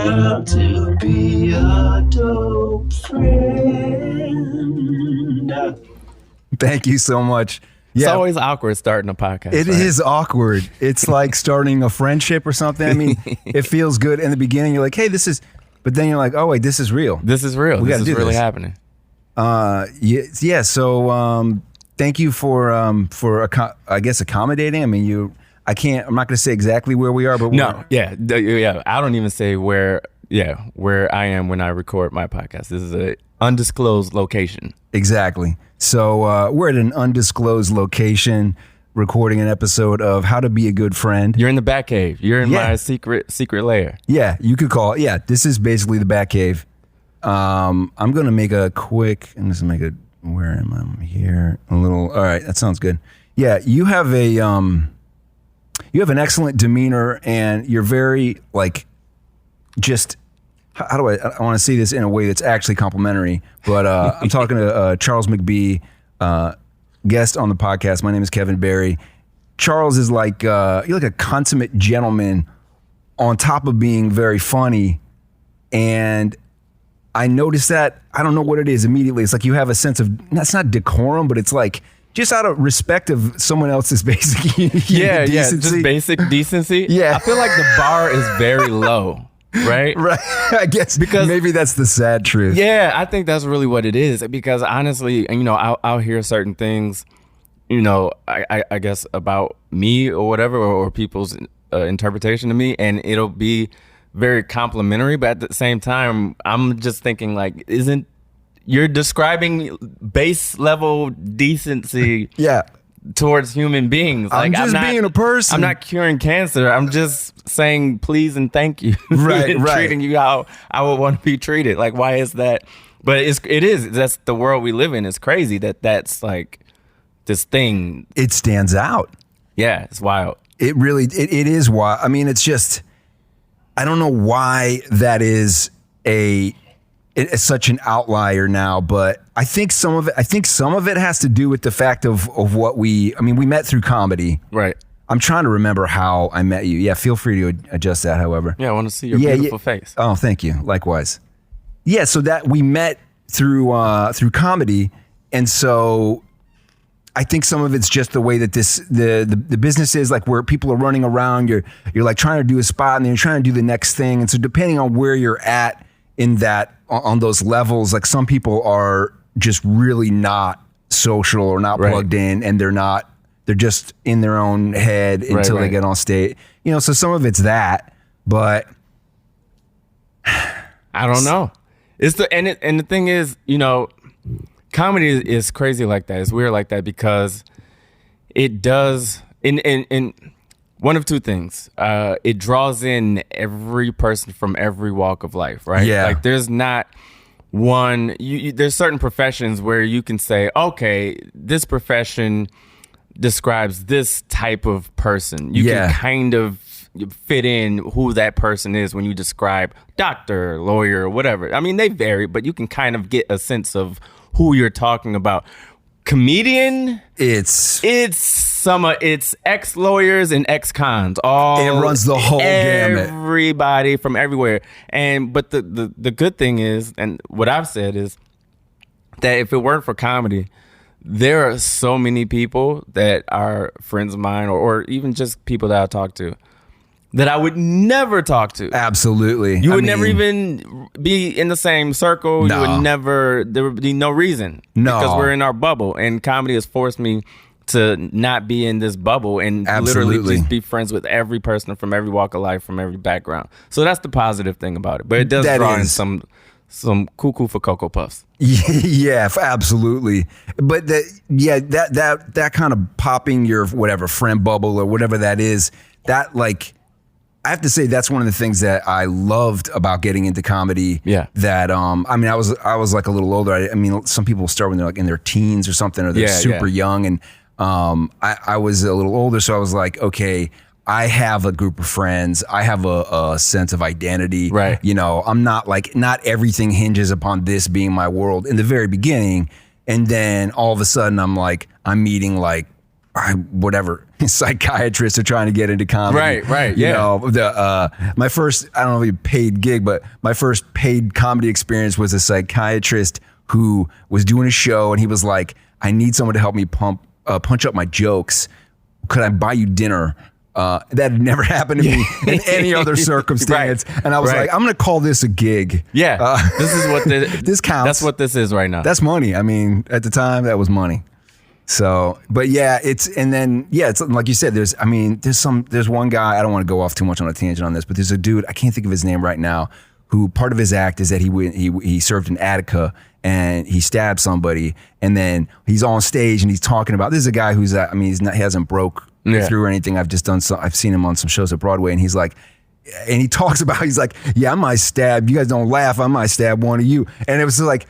How to be a dope friend. Thank you so much. It's always awkward starting a podcast. It is awkward. It's like starting a friendship or something. I mean, it feels good in the beginning. You're like, hey, this is, but then you're like, oh wait, this is real. This is real. This is really happening. Yeah. So thank you for I guess accommodating. I mean, I'm not going to say exactly where we are, but yeah. I don't even say where I am when I record my podcast. This is an undisclosed location. Exactly. So we're at an undisclosed location recording an episode of How to Be a Good Friend. You're in the back cave. You're in my secret lair. Yeah, you could call it. Yeah, this is basically the back cave. I'm going to make a quick, and this will make a, where am I? I'm here. A little, all right, that sounds good. Yeah, you have an excellent demeanor, and you're very, like, just, how do I want to say this in a way that's actually complimentary, but I'm talking to Charles McBee, guest on the podcast. My name is Kevin Berrey. Charles is like, you're like a consummate gentleman on top of being very funny, and I noticed that, I don't know what it is immediately. It's like you have a sense of, that's not decorum, but it's like, just out of respect of someone else's basic decency. Just basic decency. Yeah. I feel like the bar is very low, right? Right. I guess because maybe that's the sad truth. Yeah, I think that's really what it is. Because honestly, you know, I'll hear certain things, you know, I guess about me or whatever, or people's interpretation of me, and it'll be very complimentary, but at the same time, I'm just thinking like, you're describing base level decency towards human beings. Like, I'm just being a person. I'm not curing cancer. I'm just saying please and thank you. Right. Treating you how I would want to be treated. Like, why is that? But it is. That's the world we live in. It's crazy that's like this thing. It stands out. Yeah, it's wild. It really, it is wild. I mean, it's just, I don't know why that is it's such an outlier now, but I think some of it has to do with the fact of what we met through comedy. Right. I'm trying to remember how I met you. Yeah, feel free to adjust that, however. Yeah, I want to see your beautiful face. Oh, thank you. Likewise. Yeah, so that we met through comedy, and so I think some of it's just the way that the business is, like, where people are running around, you're like trying to do a spot and then you're trying to do the next thing. And so depending on where you're at in that, on those levels, like some people are just really not social or not plugged in, and they're just in their own head until they get on stage. You know, so some of it's that, but I don't know. It's and the thing is, you know, comedy is crazy like that. It's weird like that because it does in one of two things. It draws in every person from every walk of life, right? Yeah. Like there's not one. There's certain professions where you can say, okay, this profession describes this type of person. You can kind of fit in who that person is when you describe doctor, lawyer, lawyer, I mean, they vary, but you can kind of get a sense of who you're talking about. Comedian, it's ex-lawyers and ex-cons. It runs the whole gamut. Everybody from everywhere. But the good thing is, and what I've said is, that if it weren't for comedy, there are so many people that are friends of mine, or even just people that I talk to, that I would never talk to. Absolutely. You would never even be in the same circle. No. There would be no reason. No. Because we're in our bubble. And comedy has forced me to not be in this bubble and literally just be friends with every person from every walk of life, from every background. So that's the positive thing about it. But it does draw in some cuckoo for Cocoa Puffs. Yeah, absolutely. But that kind of popping your whatever friend bubble or whatever that is, that, like, I have to say that's one of the things that I loved about getting into comedy. Yeah. That I mean, I was like a little older. I mean, some people start when they're like in their teens or something, or they're super young, and I was a little older, so I was like, okay, I have a group of friends. I have a sense of identity. Right. You know, I'm not like, not everything hinges upon this being my world in the very beginning, and then all of a sudden I'm meeting like whatever psychiatrists are trying to get into comedy. Right. You Yeah. know, my first, I don't know if he paid gig, but my first paid comedy experience was a psychiatrist who was doing a show, and he was like, I need someone to help me punch up my jokes. Could I buy you dinner? That had never happened to me in any other circumstance. Right. And I was like, I'm going to call this a gig. Yeah. This is what this counts. That's what this is right now. That's money. I mean, at the time, that was money. So, but yeah, it's like you said, there's one guy, I don't want to go off too much on a tangent on this, but there's a dude, I can't think of his name right now, who part of his act is that he served in Attica and he stabbed somebody, and then he's on stage and he's talking about, this is a guy who's, he hasn't broke through or anything. I've seen him on some shows at Broadway, and he's like, and he talks about, he's like, yeah, I might stab, you guys don't laugh, I might stab one of you. And it was like,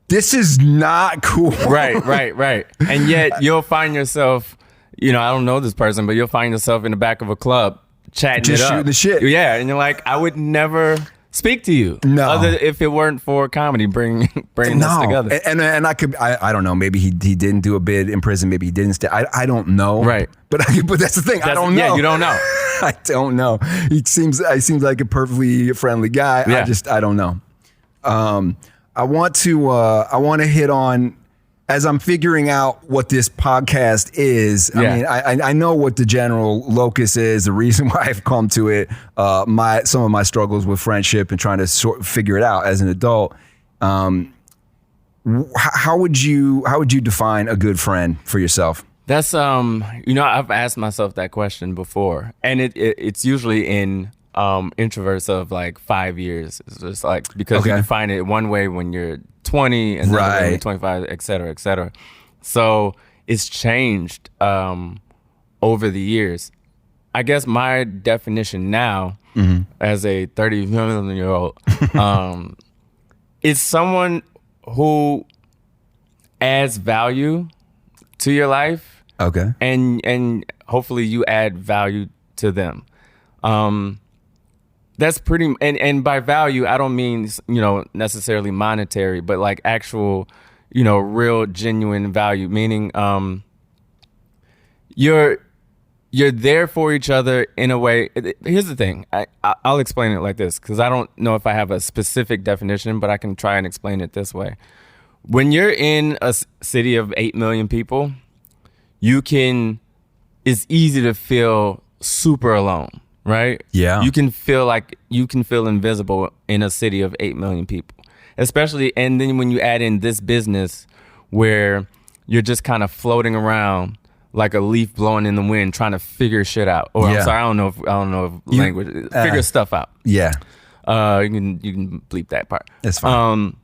this is not cool. Right. And yet you'll find yourself, I don't know this person, but you'll find yourself in the back of a club chatting just it up. shooting the shit. Yeah, and you're like, I would never speak to you. No. Other if it weren't for comedy, bringing us together. And I don't know, maybe he didn't do a bid in prison, maybe he didn't I don't know. Right. But that's the thing, I don't know. Yeah, you don't know. I don't know. He seems like a perfectly friendly guy. Yeah. I don't know. I want to hit on, as I'm figuring out what this podcast is. Yeah. I mean, I know what the general locus is, the reason why I've come to it, some of my struggles with friendship and trying to figure it out as an adult. How would you define a good friend for yourself? That's I've asked myself that question before, and it's usually in introverts of like 5 years. It's just like, because you define it one way when you're 20 and another way when you're 25, et cetera, et cetera. So it's changed over the years. I guess my definition now as a 30-year-old is someone who adds value to your life. Okay. And hopefully you add value to them. That's pretty, and by value, I don't mean, necessarily monetary, but like actual, real genuine value, meaning you're there for each other in a way. Here's the thing. I'll explain it like this, because I don't know if I have a specific definition, but I can try and explain it this way. When you're in a city of 8 million people, it's easy to feel super alone. Right? Yeah. You can feel invisible in a city of 8 million people, especially. And then when you add in this business where you're just kind of floating around like a leaf blowing in the wind, trying to figure shit out. Or I'm sorry, I don't know if language, figure stuff out. Yeah. You can bleep that part. That's fine.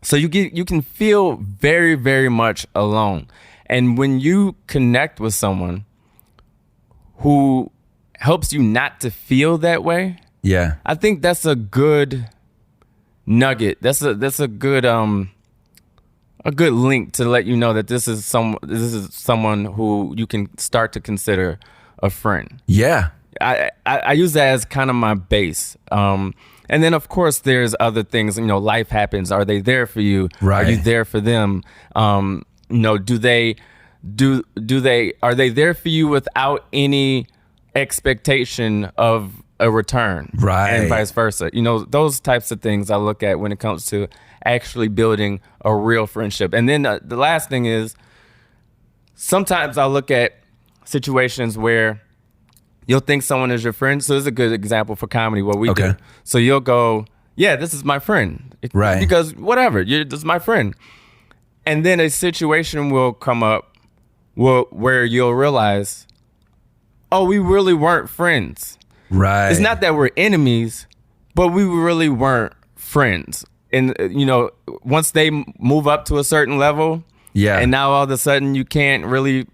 So you can feel very, very much alone. And when you connect with someone who helps you not to feel that way. Yeah. I think that's a good nugget. That's a good link to let you know that this is someone who you can start to consider a friend. Yeah. I use that as kind of my base. And then of course there's other things, life happens. Are they there for you? Right. Are you there for them? Are they there for you without any expectation of a return, right, and vice versa? Those types of things I look at when it comes to actually building a real friendship. And then the last thing is, sometimes I'll look at situations where you'll think someone is your friend. So this is a good example for comedy, what we do. So you'll go, yeah, this is my friend, right, because whatever, this is my friend. And then a situation will come up where you'll realize, oh, we really weren't friends. Right. It's not that we're enemies, but we really weren't friends. And, once they move up to a certain level, and now all of a sudden you can't really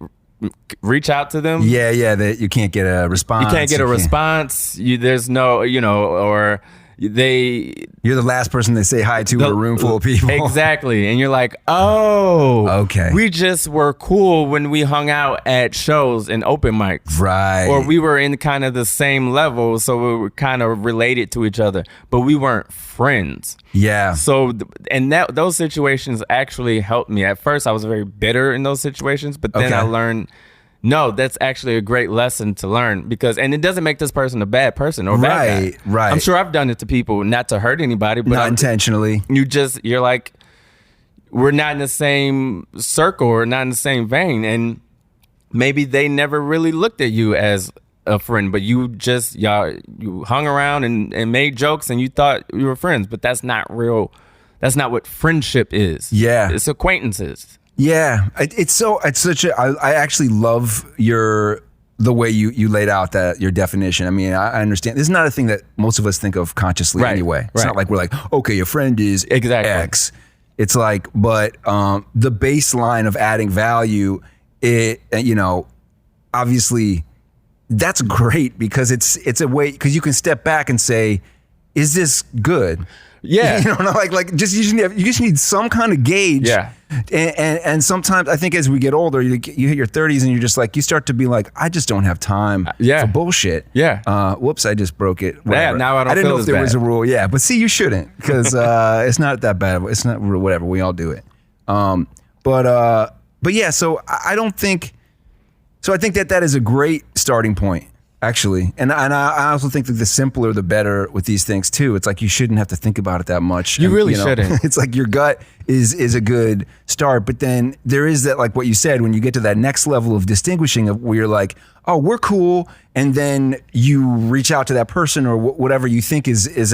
reach out to them. Yeah, that you can't get a response. You can't get a response. There's no, or you're the last person they say hi to in a room full of people. Exactly. And you're like, oh, okay, we just were cool when we hung out at shows and open mics, right? Or we were in kind of the same level, so we were kind of related to each other, but we weren't friends. Yeah. So those situations actually helped me. At first I was very bitter in those situations, but then I learned no, that's actually a great lesson to learn and it doesn't make this person a bad person or a bad guy. Right. I'm sure I've done it to people, not to hurt anybody, but not intentionally. You're like, we're not in the same circle or not in the same vein. And maybe they never really looked at you as a friend, but you hung around and made jokes and you thought you were friends, but that's not real. That's not what friendship is. Yeah. It's acquaintances. Yeah. I actually love the way you laid out your definition. I mean, I understand. This is not a thing that most of us think of consciously anyway. It's not like we're like, okay, your friend is X. It's like, but the baseline of adding value, obviously that's great because it's a way, because you can step back and say, is this good? Yeah. You just need some kind of gauge. Yeah. And sometimes I think as we get older, you hit your 30s and you're just like, you start to be like, I just don't have time for bullshit. Yeah. Whoops, I just broke it. Whatever. Yeah, now I don't didn't feel know if there was a rule. Yeah, but see, you shouldn't, because it's not that bad. It's not whatever. We all do it. But yeah, so I don't think. So I think that is a great starting point, actually. And I also think that the simpler, the better with these things too. It's like you shouldn't have to think about it that much. You really shouldn't. It's like your gut is a good start. But then there is that, like what you said, when you get to that next level of distinguishing of where you're like, oh, we're cool. And then you reach out to that person or whatever you think is there's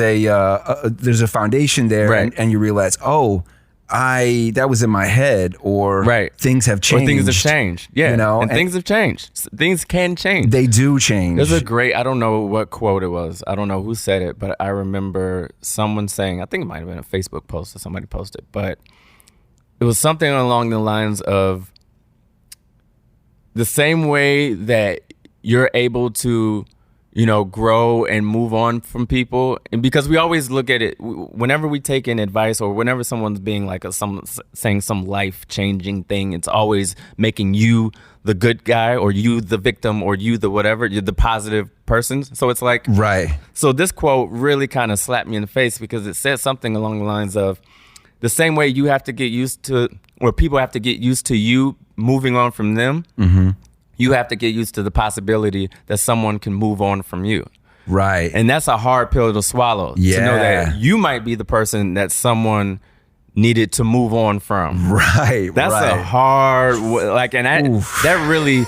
a foundation there. Right. And you realize, oh, that was in my head, or things have changed. Or things have changed. Yeah. And things have changed. Things can change. They do change. There's I don't know what quote it was. I don't know who said it, but I remember someone saying, I think it might have been a Facebook post or somebody posted, but it was something along the lines of the same way that you're able to, grow and move on from people. And because we always look at it, whenever we take in advice or whenever someone's being like saying some life-changing thing, it's always making you the good guy or you the victim or you the whatever, you're the positive person. So it's like, so this quote really kind of slapped me in the face because it said something along the lines of the same way you have to get used to, or people have to get used to you moving on from them. Mm-hmm. You have to get used to the possibility that someone can move on from you. Right. And that's a hard pill to swallow. Yeah. To know that you might be the person that someone needed to move on from. Right. That's a hard, that really,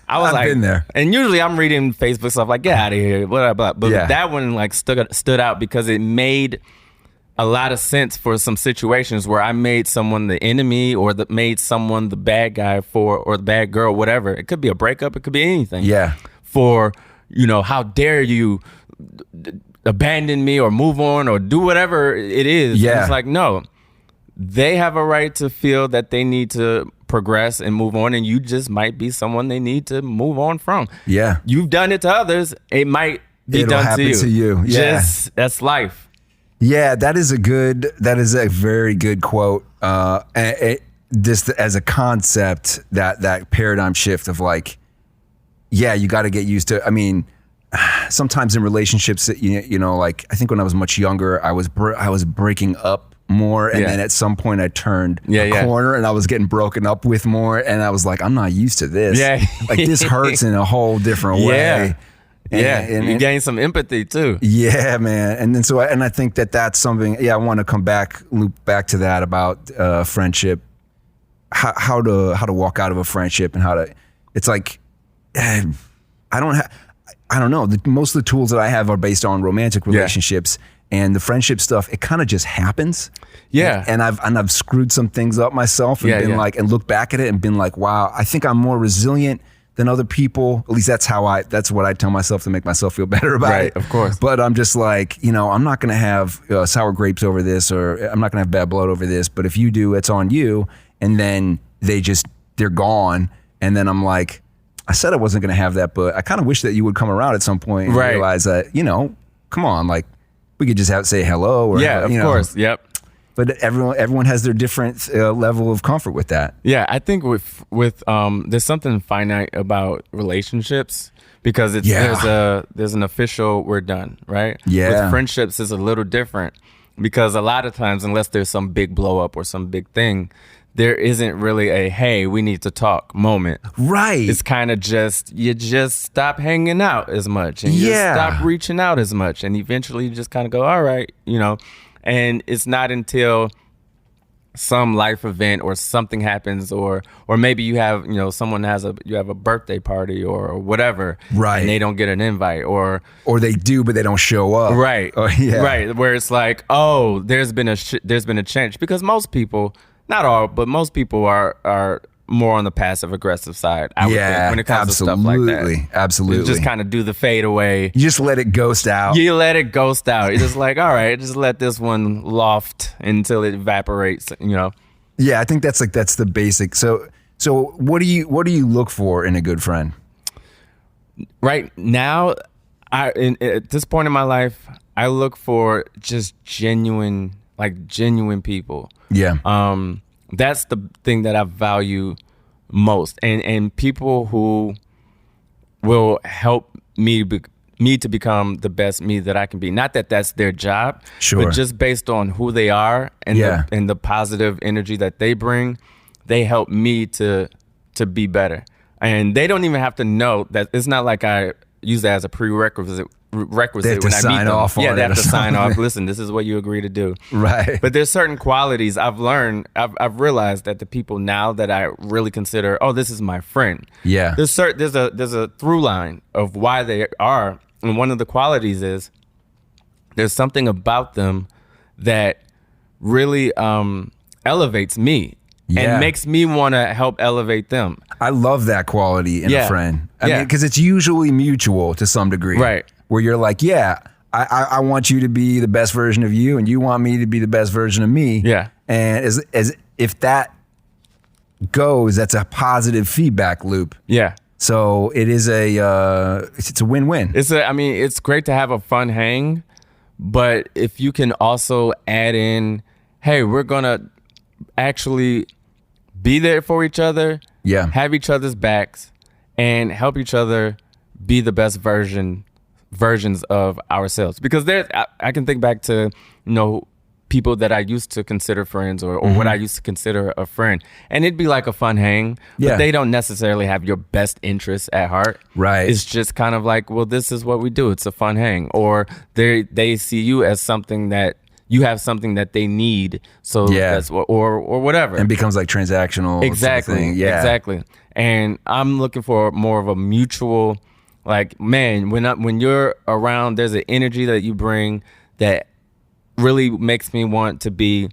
I was I've been there. And usually I'm reading Facebook stuff like, get out of here, blah, blah, blah. But that one stood out because it made a lot of sense for some situations where I made someone the enemy or made someone the bad guy or the bad girl, whatever. It could be a breakup. It could be anything. Yeah. For, how dare you abandon me or move on or do whatever it is. Yeah. And it's like, no, they have a right to feel that they need to progress and move on. And you just might be someone they need to move on from. Yeah. You've done it to others. It might be done to you. Yeah. That's life. Yeah, that is a very good quote. This as a concept, that paradigm shift of like, you got to get used to. I mean, sometimes in relationships, like I think when I was much younger, I was breaking up more, and then at some point I turned a corner and I was getting broken up with more, and I was like, I'm not used to this. Yeah, like this hurts in a whole different way. And you gain some empathy too. Yeah, man. And then I think that's something. Yeah, I want to loop back to that about friendship, how to walk out of a friendship, and how to. It's like, I don't know. Most of the tools that I have are based on romantic relationships, and the friendship stuff. It kind of just happens. Yeah. And I've screwed some things up myself, and been like, and looked back at it and been like, wow, I think I'm more resilient than other people. At least that's what I tell myself to make myself feel better about it. Right, of course. But I'm just like, I'm not going to have sour grapes over this, or I'm not going to have bad blood over this. But if you do, it's on you. And then they're gone. And then I'm like, I said I wasn't going to have that, but I kind of wish that you would come around at some point and realize that, come on, like we could just say hello. Or, of course. Yep. But everyone has their different level of comfort with that. Yeah, I think with there's something finite about relationships because there's an official we're done, right? Yeah. With friendships, it's a little different because a lot of times, unless there's some big blow up or some big thing, there isn't really a, hey, we need to talk moment. Right. It's kind of just, you just stop hanging out as much and you just stop reaching out as much. And eventually you just kind of go, all right, you know, and it's not until some life event or something happens, or maybe you have, you know, you have a birthday party or whatever, right? And they don't get an invite, or they do but they don't show up, right? Right, where it's like, oh, there's been a change, because most people, not all, but most people are more on the passive aggressive side. I would think, when it comes to stuff like that. Absolutely. You just kind of do the fade away. You just let it ghost out. You let it ghost out. You're just like, all right, just let this one loft until it evaporates, you know? Yeah, I think that's the basic. So what do you look for in a good friend? Right now, at this point in my life, I look for just genuine people. Yeah. That's the thing that I value most, and people who will help me to become the best me that I can be. Not that that's their job, sure, but just based on who they are and the positive energy that they bring, they help me to be better. And they don't even have to know that. It's not like I use that as a prerequisite they have to when I meet sign them. off on they it have to sign off. Listen, this is what you agree to do. Right. But there's certain qualities I've learned. I've realized that the people now that I really consider, oh, this is my friend. Yeah. There's a through line of why they are, and one of the qualities is there's something about them that really elevates me. And makes me want to help elevate them. I love that quality in a friend. I mean, because it's usually mutual to some degree. Right. Where you're like, I want you to be the best version of you, and you want me to be the best version of me. Yeah. And as if that goes, that's a positive feedback loop. Yeah. So it is it's a win-win. It's great to have a fun hang, but if you can also add in, hey, we're gonna actually be there for each other, have each other's backs, and help each other be the best versions of ourselves. Because I can think back to, you know, people that I used to consider friends, or what I used to consider a friend, and it'd be like a fun hang, but they don't necessarily have your best interests at heart. Right. It's just kind of like, well, this is what we do. It's a fun hang, or they see you as something that you have something that they need, so that's what, or whatever. And becomes like transactional. Exactly. Sort of thing. Yeah. Exactly. And I'm looking for more of a mutual, like, man, when you're around, there's an energy that you bring that really makes me want to be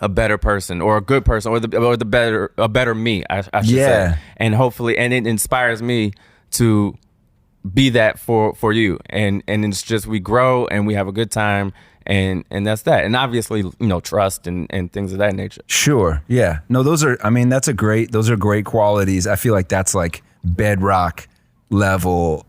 a better person, or a good person, or a better me, I should say. And hopefully, and it inspires me to be that for you. And it's just, we grow and we have a good time. And that's that. And obviously, you know, trust and things of that nature. Sure. Yeah. No, those are great qualities. I feel like that's like bedrock level,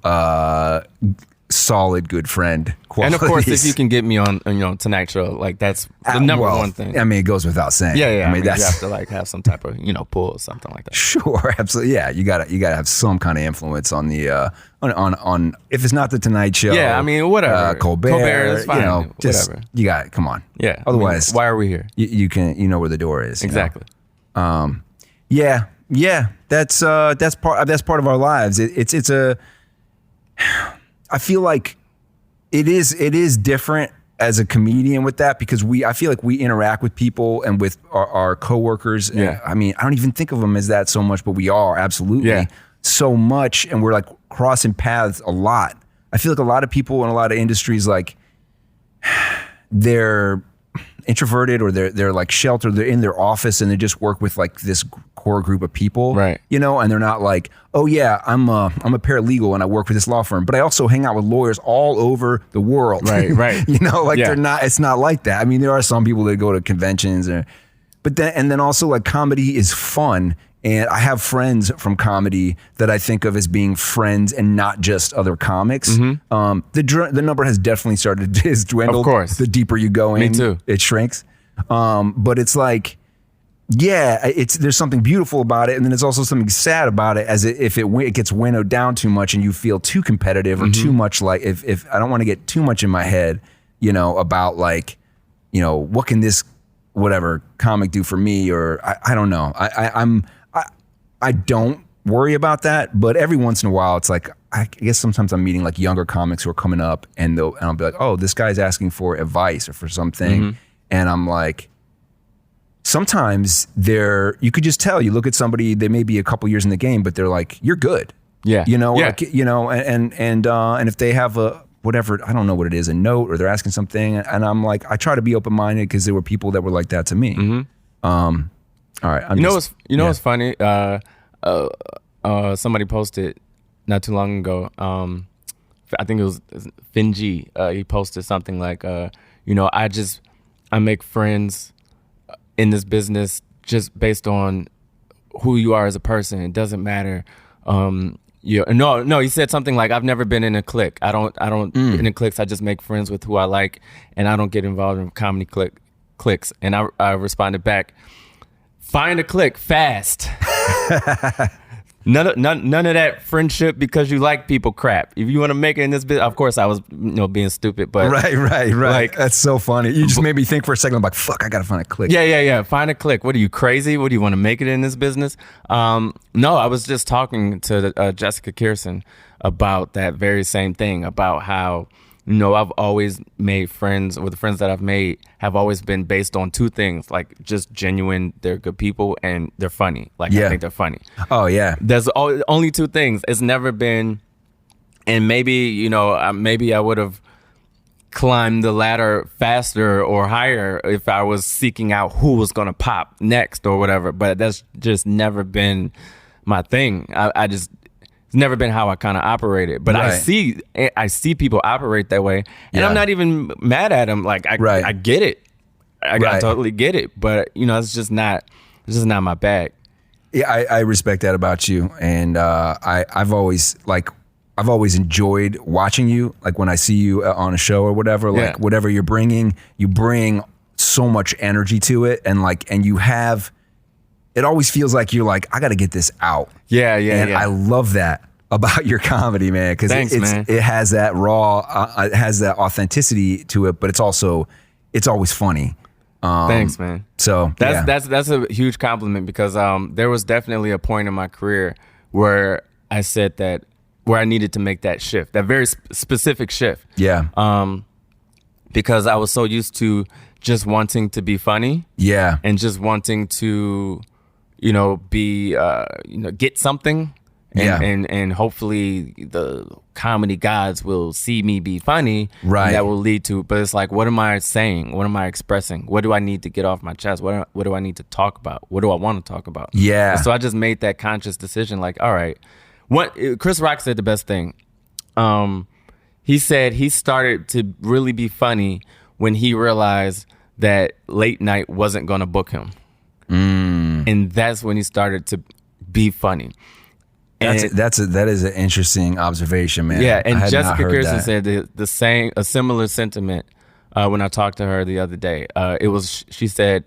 solid good friend qualities. And of course, if you can get me on, you know, Tonight Show, like, that's the number one thing. I mean, it goes without saying. Yeah. I mean, that's, you have to like have some type of, you know, pull or something like that. Sure, absolutely. Yeah, you gotta have some kind of influence on the on if it's not the Tonight Show. Yeah, I mean, whatever. Colbert is fine. You know, just whatever. You got it. Come on. Yeah. Otherwise, why are we here? You know where the door is. Exactly. You know? Yeah. That's part of our lives. It's a. I feel like it is different as a comedian with that, because I feel like we interact with people and with our coworkers. Yeah. I mean, I don't even think of them as that so much, but we are absolutely so much, and we're like crossing paths a lot. I feel like a lot of people in a lot of industries, like, they're introverted, or they're like sheltered. They're in their office and they just work with like this core group of people, right? You know, and they're not like, oh yeah, I'm a paralegal and I work for this law firm, but I also hang out with lawyers all over the world, right? You know, like it's not like that. I mean, there are some people that go to conventions, but then also, like, comedy is fun. And I have friends from comedy that I think of as being friends and not just other comics. The number has definitely started to dwindle. Of course. The deeper you go in, Me too. It shrinks. But it's like, there's something beautiful about it, and then there's also something sad about it, as if it gets winnowed down too much and you feel too competitive, or too much like, if I don't want to get too much in my head, you know, about like, you know, what can this whatever comic do for me, or I don't know. I don't worry about that, but every once in a while, it's like, I guess sometimes I'm meeting like younger comics who are coming up, and I'll be like, oh, this guy's asking for advice or for something. And I'm like, sometimes you could just tell, you look at somebody, they may be a couple years in the game, but they're like, you're good. Yeah. Like, and if they have a, whatever, I don't know what it is, a note, or they're asking something, and I'm like, I try to be open-minded, because there were people that were like that to me. All right. What's funny? Somebody posted not too long ago. I think it was Finji. He posted something like, I make friends in this business just based on who you are as a person. It doesn't matter. He said something like, I've never been in a clique. I don't in a cliques. I just make friends with who I like, and I don't get involved in comedy cliques. And I responded back, find a clique fast. None of that friendship because you like people crap. If you want to make it in this business, of course I was being stupid, but right. Like, that's so funny. You just made me think for a second. I'm like, fuck, I gotta find a clique. Yeah. Find a clique. What are you, crazy? What do you want to make it in this business? No, I was just talking to Jessica Kirsten about that very same thing, about how I've always made friends, or the friends that I've made have always been based on two things, like just genuine, they're good people, and they're funny. Like, I think they're funny. Oh, yeah. There's only two things. It's never been, and maybe, maybe I would have climbed the ladder faster or higher if I was seeking out who was going to pop next or whatever, but that's just never been my thing. It's never been how I kind of operated, but I see people operate that way, and I'm not even mad at them. Like, I get it, I totally get it, but it's just not my bag. Yeah, I respect that about you, and I've always enjoyed watching you. Like, when I see you on a show or whatever, like whatever you're bringing, you bring so much energy to it, and you have. It always feels like you're like, I got to get this out. Yeah. I love that about your comedy, man, because it has that raw, it has that authenticity to it, but it's always funny. Thanks, man. So that's a huge compliment, because there was definitely a point in my career where I said that, where I needed to make that shift, that very specific shift. Yeah. Because I was so used to just wanting to be funny. Yeah. And just wanting to, be, get something. And hopefully the comedy gods will see me be funny. Right. And that will lead to, but it's like, what am I saying? What am I expressing? What do I need to get off my chest? What do I need to talk about? What do I want to talk about? Yeah. And so I just made that conscious decision, like, all right. Chris Rock said the best thing. He said he started to really be funny when he realized that late night wasn't going to book him. And that's when he started to be funny. That is an interesting observation, man. Yeah, and Jessica Kirsten said a similar sentiment when I talked to her the other day. She said,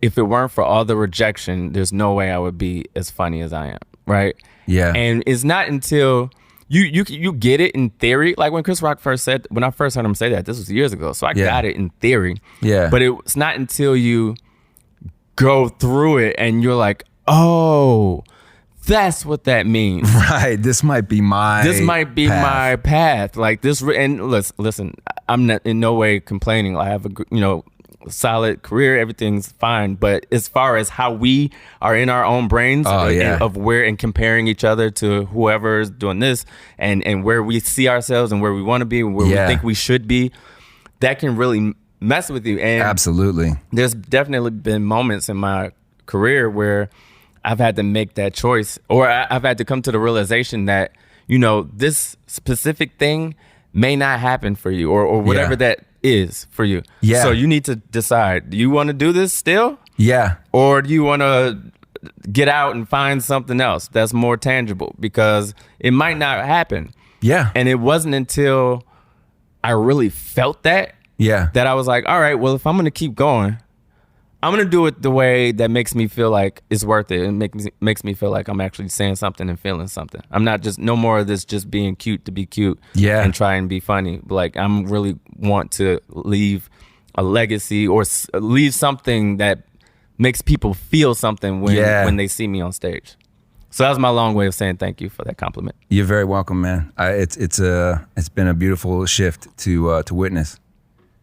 if it weren't for all the rejection, there's no way I would be as funny as I am, right? Yeah. And it's not until you get it in theory, like when Chris Rock when I first heard him say that, this was years ago, so I got it in theory. Yeah. But it's not until you go through it and you're like, oh, that's what that means. Right. This might be my path. Like this, and listen, I'm not in no way complaining. I have a solid career, everything's fine. But as far as how we are in our own brains of where and comparing each other to whoever's doing this, and where we see ourselves and where we want to be and where we think we should be, that can really mess with you. And absolutely, there's definitely been moments in my career where I've had to make that choice, or I've had to come to the realization that, this specific thing may not happen for you, or whatever that is for you. Yeah. So you need to decide, do you want to do this still? Yeah. Or do you want to get out and find something else that's more tangible? Because it might not happen. Yeah. And it wasn't until I really felt that I was like, all right, well, if I'm going to keep going, I'm going to do it the way that makes me feel like it's worth it, and makes me feel like I'm actually saying something and feeling something. I'm not just, no more of this just being cute to be cute and try and be funny. But like, I'm really want to leave a legacy or leave something that makes people feel something when they see me on stage. So that was my long way of saying thank you for that compliment. You're very welcome, man. It's been a beautiful shift to witness.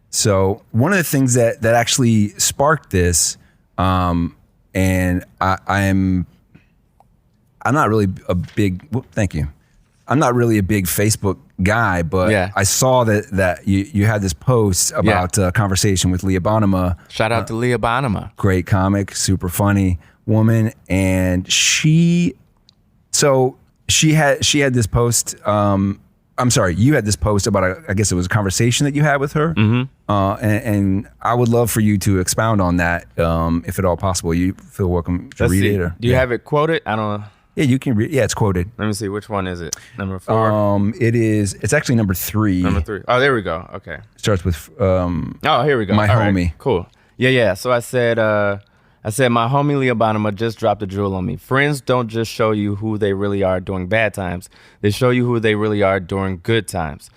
So one of the things that actually sparked this, and I'm not really a big. Thank you. I'm not really a big Facebook guy, but I saw that you had this post about a conversation with Leah Bonema. Shout out to Leah Bonema. Great comic, super funny woman, and she had this post. I'm sorry, you had this post about I guess it was a conversation that you had with her, and I would love for you to expound on that, if at all possible. You feel welcome to read it. Or, do you have it quoted? I don't know. Yeah, you can read. Yeah, it's quoted. Let me see. Which one is it? Number 4? It's actually number 3. Number 3. Oh, there we go. Okay. Starts with oh, here we go. My All homie. Right. Cool. Yeah. So I said my homie Leah Bonema just dropped a jewel on me. Friends don't just show you who they really are during bad times. They show you who they really are during good times.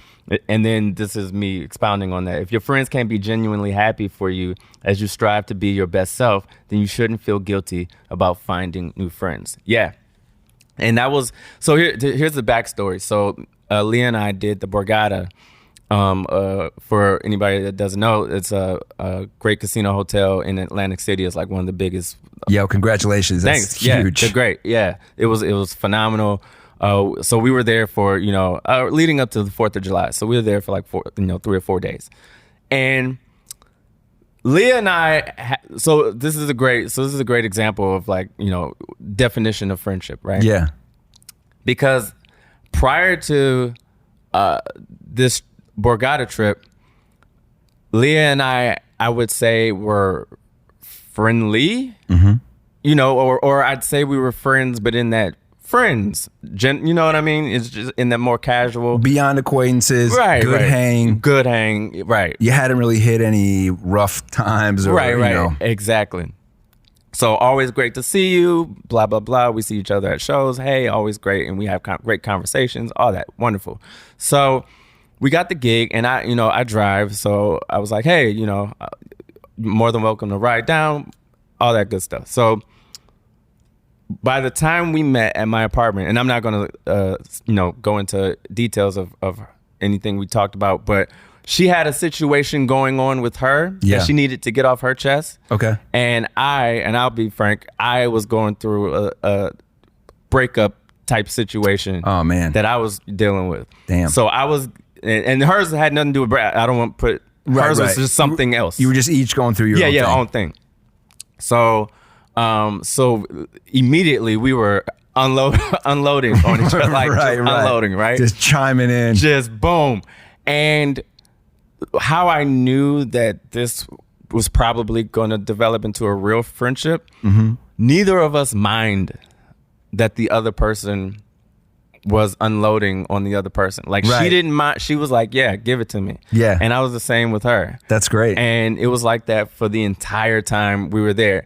And then this is me expounding on that. If your friends can't be genuinely happy for you as you strive to be your best self, then you shouldn't feel guilty about finding new friends. Yeah. And that was, so here's the backstory. So Leah and I did the Borgata. For anybody that doesn't know, it's a great casino hotel in Atlantic City. It's like one of the biggest. Yo, congratulations. That's Thanks. huge. Yeah, they're great. Yeah, it was phenomenal. So we were there for, leading up to the 4th of July. So we were there for like 3 or 4 days. And Leah and I, so this is a great example of like, definition of friendship, right? Yeah. Because prior to this Borgata trip, Leah and I would say were friendly, or I'd say we were friends, but in that friends, you know what I mean? It's just in that more casual. Beyond acquaintances, right, good hang, right. You hadn't really hit any rough times or, right. Exactly. So always great to see you, blah, blah, blah. We see each other at shows. Hey, always great. And we have great conversations, all that. Wonderful. So we got the gig and I drive. So I was like, hey, more than welcome to ride down, all that good stuff. So by the time we met at my apartment, and I'm not going to, go into details of anything we talked about, but she had a situation going on with her that she needed to get off her chest. Okay. And I'll be frank, I was going through a breakup type situation. Oh man, that I was dealing with. Damn. So I was, and hers had nothing to do with I don't want to put hers was just something else. You were just each going through your own thing. So immediately we were unloading on each other, like unloading, right? Just chiming in, just boom. And how I knew that this was probably going to develop into a real friendship, neither of us mind that the other person was unloading on the other person. Like she didn't mind. She was like, yeah, give it to me. Yeah. And I was the same with her. That's great. And it was like that for the entire time we were there.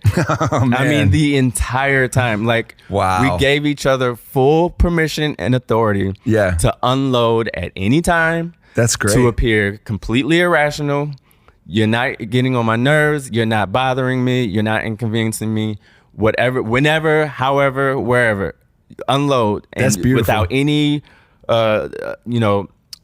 Oh, man. I mean, the entire time. Like, wow. We gave each other full permission and authority to unload at any time. That's great. To appear completely irrational. You're not getting on my nerves. You're not bothering me. You're not inconveniencing me. Whatever, whenever, however, wherever. Unload. And that's beautiful. Without any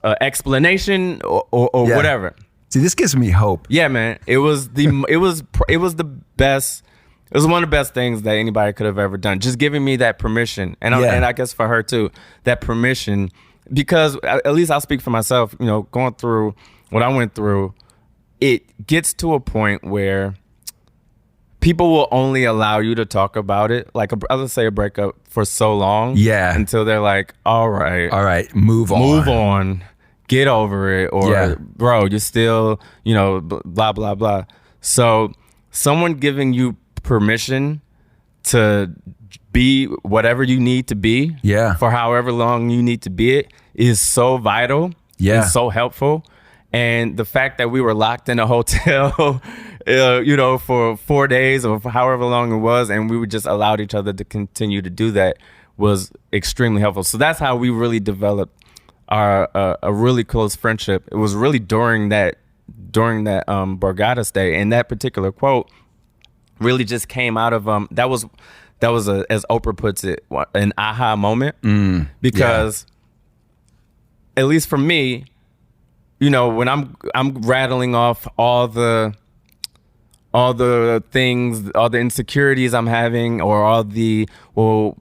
explanation or whatever. See, this gives me hope. Yeah, man. It was the best. It was one of the best things that anybody could have ever done. Just giving me that permission, and I guess for her too, that permission, because at least I'll speak for myself. Going through what I went through, it gets to a point where people will only allow you to talk about it, like let's say a breakup, for so long. Yeah. Until they're like, all right, move on, get over it, or bro, you're still, blah, blah, blah. So someone giving you permission to be whatever you need to be for however long you need to be it is so vital and so helpful. And the fact that we were locked in a hotel for 4 days or for however long it was, and we just allowed each other to continue to do that was extremely helpful. So that's how we really developed our a really close friendship. It was really during that during that Borgata stay. And that particular quote really just came out of that was as Oprah puts it, an aha moment. Because at least for me, you know, when I'm rattling off all the things, all the insecurities I'm having, or well,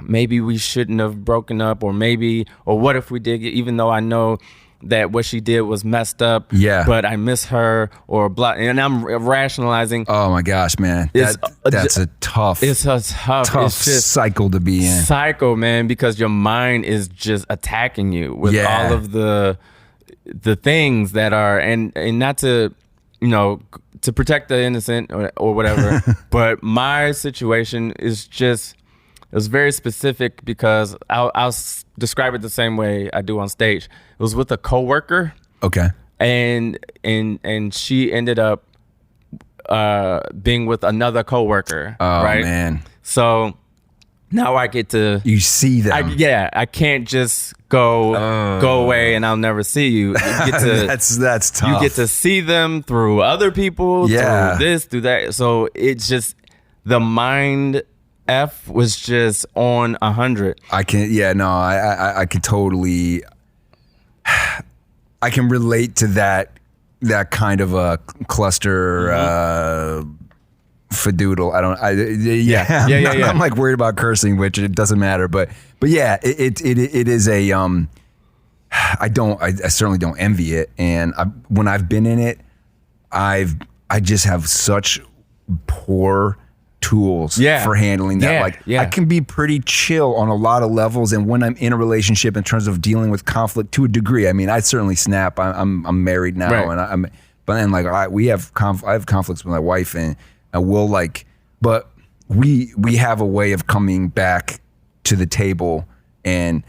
maybe we shouldn't have broken up, or what if we did, even though I know that what she did was messed up, but I miss her, or blah, and I'm rationalizing. Oh my gosh, man. That's a tough it's just cycle to be in. Cycle, man, because your mind is just attacking you with all of the things that are, and not to, you know, to protect the innocent or whatever. But my situation is just, it was very specific, because I'll describe it the same way I do on stage. It was with a coworker. Okay. And she ended up being with another coworker. Oh, right? man. So now I get to, you see them. I can't just go away and I'll never see you. You get to, that's tough. You get to see them through other people, through this, through that. So it's just, the mind F was just on 100. I can totally, I can relate to that kind of a cluster fadoodle. I'm like worried about cursing, which it doesn't matter, but yeah, it is a I certainly don't envy it, and when I've been in it, I just have such poor tools for handling that. I can be pretty chill on a lot of levels, and when I'm in a relationship, in terms of dealing with conflict to a degree, I mean, I certainly snap. I'm married now, and but then like I have conflicts with my wife, and we'll like, but we have a way of coming back to the table, and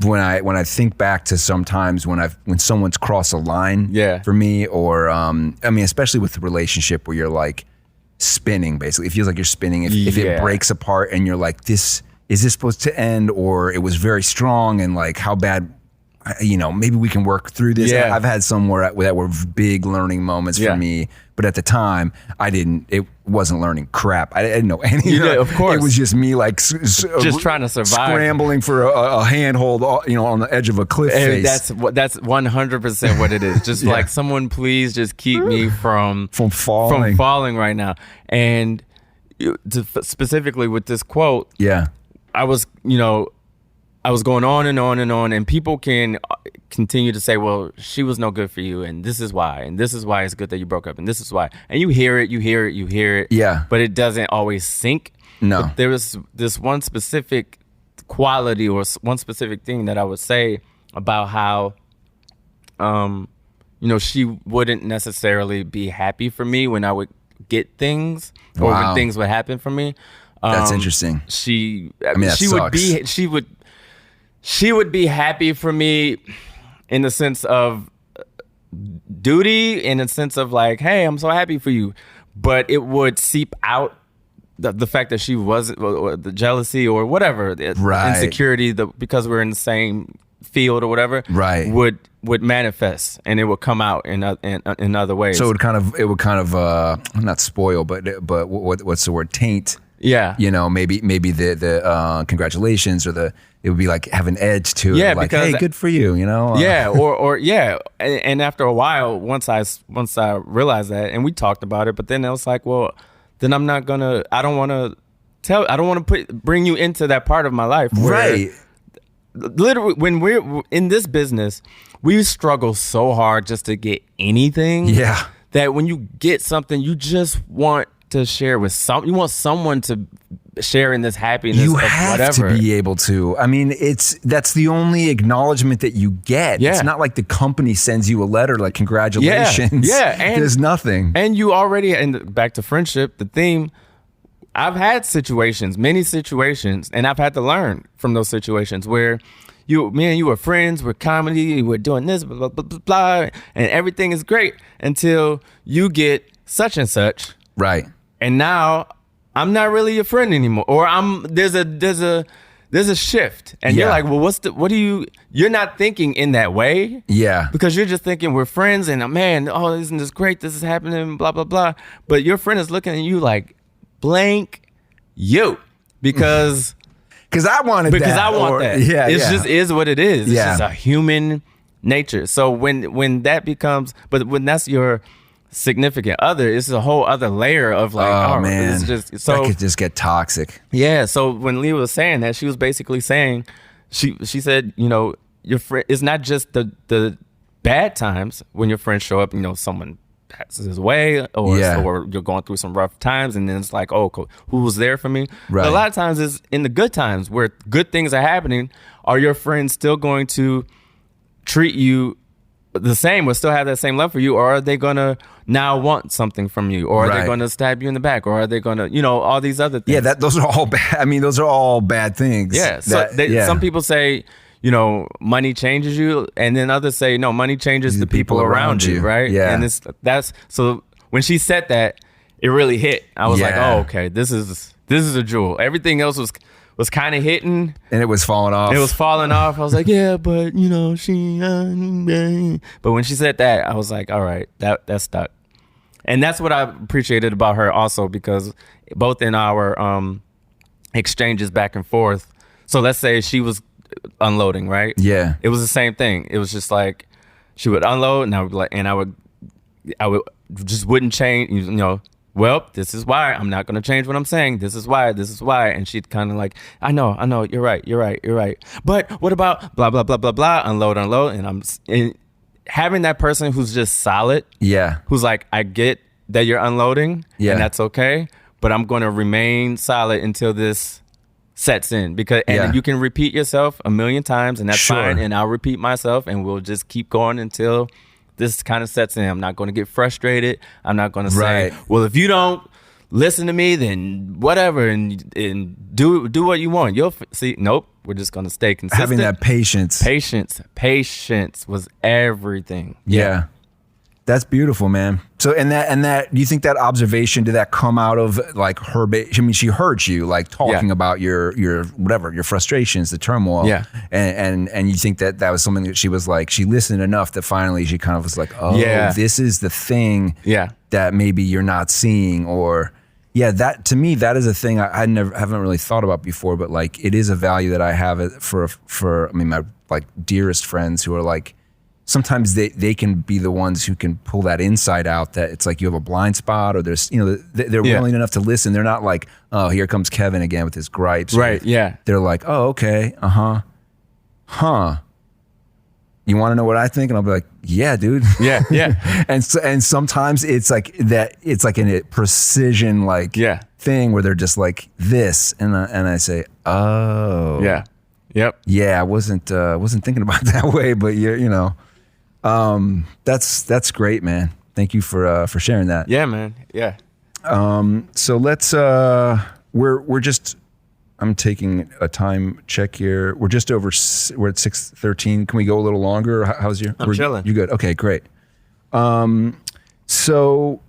when I think back to sometimes when someone's crossed a line for me, or I mean, especially with the relationship where you're like spinning, basically. It feels like you're spinning. If it breaks apart and you're like, is this supposed to end, or it was very strong, and like, how bad, you know, maybe we can work through this. I've had some that were big learning moments for me, but at the time it wasn't learning crap. I didn't know anything. Of course. It was just me like just trying to survive, scrambling for a handhold, you know, on the edge of a cliff face. That's 100% what it is. Just like, someone please just keep me from falling right now. And specifically with this quote, I was going on and on and on, and people can continue to say, well, she was no good for you, and this is why it's good that you broke up, and this is why. And you hear it. Yeah. But it doesn't always sink. No. But there was this one specific quality, or one specific thing that I would say about how, you know, she wouldn't necessarily be happy for me when I would get things, or when things would happen for me. That's interesting. She would be happy for me in the sense of duty, in a sense of like, hey, I'm so happy for you. But it would seep out the fact that she wasn't, or the jealousy or whatever, the insecurity, because we're in the same field or whatever, would manifest, and it would come out in other ways. So it would kind of not spoil, but what's the word? Taint. Yeah. You know, maybe the congratulations, or it would be like have an edge to it. Like, hey, good for you, you know? And after a while, once I realized that, and we talked about it, but then I was like, well, then I don't want to bring you into that part of my life. Right. Literally, when we're in this business, we struggle so hard just to get anything. Yeah. That when you get something, you just want to share with you want someone to share in this happiness. You have to be able to. I mean, that's the only acknowledgement that you get. Yeah. It's not like the company sends you a letter like, congratulations. Yeah. And there's nothing. And you already, and back to friendship, the theme, I've had many situations, and I've had to learn from those situations where me and you were friends, we're comedy, we're doing this, blah, blah, blah, blah, and everything is great until you get such and such. Right. And now I'm not really your friend anymore, or there's there's a shift, and Yeah. you're like, well, you're not thinking in that way. Yeah. Because you're just thinking we're friends, and man, oh, isn't this great? This is happening, blah, blah, blah. But your friend is looking at you like, blank you. Because I wanted that. I want that. Yeah. It just is what it is. It's Yeah. just a human nature. So when that becomes, but when that's your significant other, it's a whole other layer of like, Oh man, it's just so that could just get toxic. yeah. So when Leah was saying that, she was basically saying, she said, you know, your friend, it's not just the bad times when your friends show up, you know, someone passes his way or you're going through some rough times, and then it's like, oh, cool, who was there for me? Right. But a lot of times it's in the good times where good things are happening. Are your friends still going to treat you the same, or still have that same love for you, or are they gonna now want something from you, or are they gonna stab you in the back, or are they gonna, you know, all these other things? Yeah, those are all bad. I mean, those are all bad things. Yeah. So some people say, you know, money changes you, and then others say, no, money changes the people around you, right? Yeah. And that's so when she said that, it really hit. I was like, Yeah. oh, okay, this is a jewel. Everything else was kind of hitting. And it was falling off. It was falling off. I was like, yeah, but you know, but when she said that, I was like, all right, that stuck. And that's what I appreciated about her also, because both in our exchanges back and forth. So let's say she was unloading, right? Yeah. It was the same thing. It was just like she would unload, and I would just wouldn't change, you know. Well, this is why I'm not going to change what I'm saying. This is why. And she'd kind of like, I know. You're right. But what about blah, blah, blah, blah, blah, unload. And having that person who's just solid. Yeah. Who's like, I get that you're unloading. Yeah. And that's okay. But I'm going to remain solid until this sets in. And you can repeat yourself a million times, and that's fine. And I'll repeat myself, and we'll just keep going until this kind of sets in. I'm not going to get frustrated. I'm not going to say, well, if you don't listen to me, then whatever, and do what you want. You'll see. Nope. We're just going to stay consistent. Having that patience. Patience was everything. Yeah. That's beautiful, man. So, and that, do you think that observation, did that come out of like her? I mean, she heard you like talking about your whatever, your frustrations, the turmoil. Yeah. And you think that was something that she was like, she listened enough that finally she kind of was like, oh, this is the thing that maybe you're not seeing, or that to me, that is a thing I haven't really thought about before, but like it is a value that I have for I mean, my like dearest friends who are like, sometimes they can be the ones who can pull that inside out, that it's like you have a blind spot, or there's, you know, they're willing enough to listen. They're not like, oh, here comes Kevin again with his gripes. Right. Yeah. They're like, oh, okay. Huh. You want to know what I think? And I'll be like, yeah, dude. Yeah. and sometimes it's like that. It's like a precision, like thing where they're just like this. And I say, oh, yeah. Yep. Yeah. I wasn't thinking about it that way, but you know, that's great, man. Thank you for sharing that. Yeah, man. Yeah. So let's, we're just, I'm taking a time check here. We're just over, we're at 6:13. Can we go a little longer? How's your, I'm chilling. You good? Okay, great. So,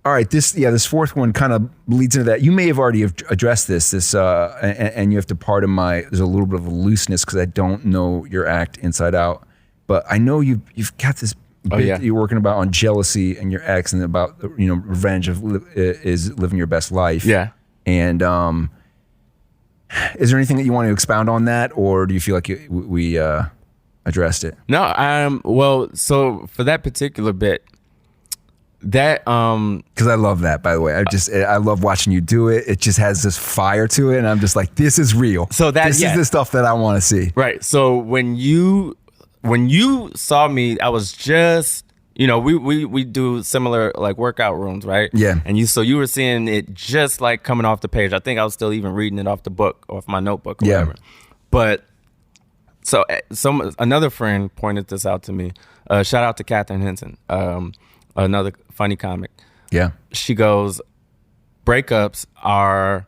all right, this fourth one kind of leads into that. You may have already addressed this, and you have to pardon there's a little bit of a looseness because I don't know your act inside out. But I know you've got this bit that you're working about on jealousy and your ex, and about, you know, revenge is living your best life. Yeah. And is there anything that you want to expound on that, or do you feel like we addressed it? No. Well, so for that particular bit, that because I love that, by the way. I love watching you do it. It just has this fire to it, and I'm just like, this is real. So this is the stuff that I want to see. Right. So when you saw me, I was just, you know, we do similar like workout rooms, right? Yeah. And you were seeing it just like coming off the page. I think I was still even reading it off the book, off my notebook or whatever. But so another friend pointed this out to me. Shout out to Catherine Henson, another funny comic. Yeah. She goes, breakups are,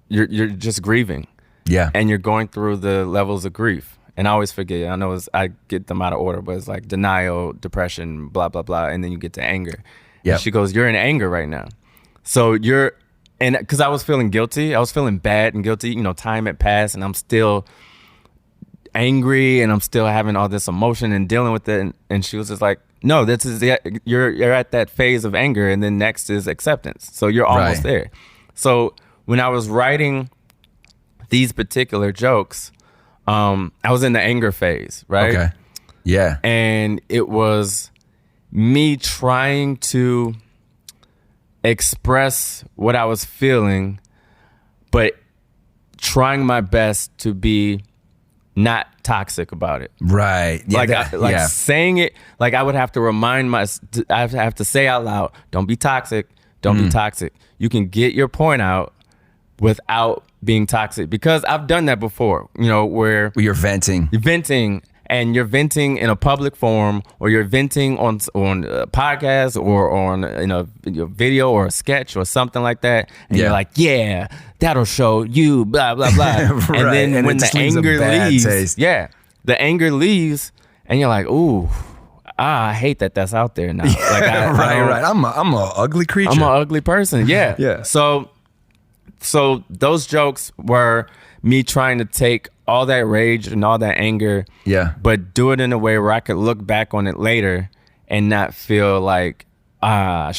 you're just grieving. Yeah. And you're going through the levels of grief. And I always forget. I know I get them out of order, but it's like denial, depression, blah, blah, blah. And then you get to anger. Yeah. And she goes, you're in anger right now. So you're and because I was feeling guilty, I was feeling bad and guilty. You know, time had passed, and I'm still angry, and I'm still having all this emotion and dealing with it. And she was just like, "No, this is you're at that phase of anger, and then next is acceptance. So you're almost there." So when I was writing these particular jokes, I was in the anger phase, right? Okay. Yeah. And it was me trying to express what I was feeling, but trying my best to be not toxic about it. Right. Yeah, like saying it, like I would have to remind I have to say out loud, don't be toxic. Don't be toxic. You can get your point out without being toxic, because I've done that before, you know, where you're venting. And you're venting in a public forum, or you're venting on a podcast or on a video or a sketch or something like that, and you're like, yeah, that'll show you blah blah blah. Right. And then when the anger leaves, the anger leaves, and you're like, ooh, I hate that that's out there now. Like, right. I'm a ugly creature. I'm an ugly person. Yeah. Yeah. So those jokes were me trying to take all that rage and all that anger, but do it in a way where I could look back on it later and not feel like I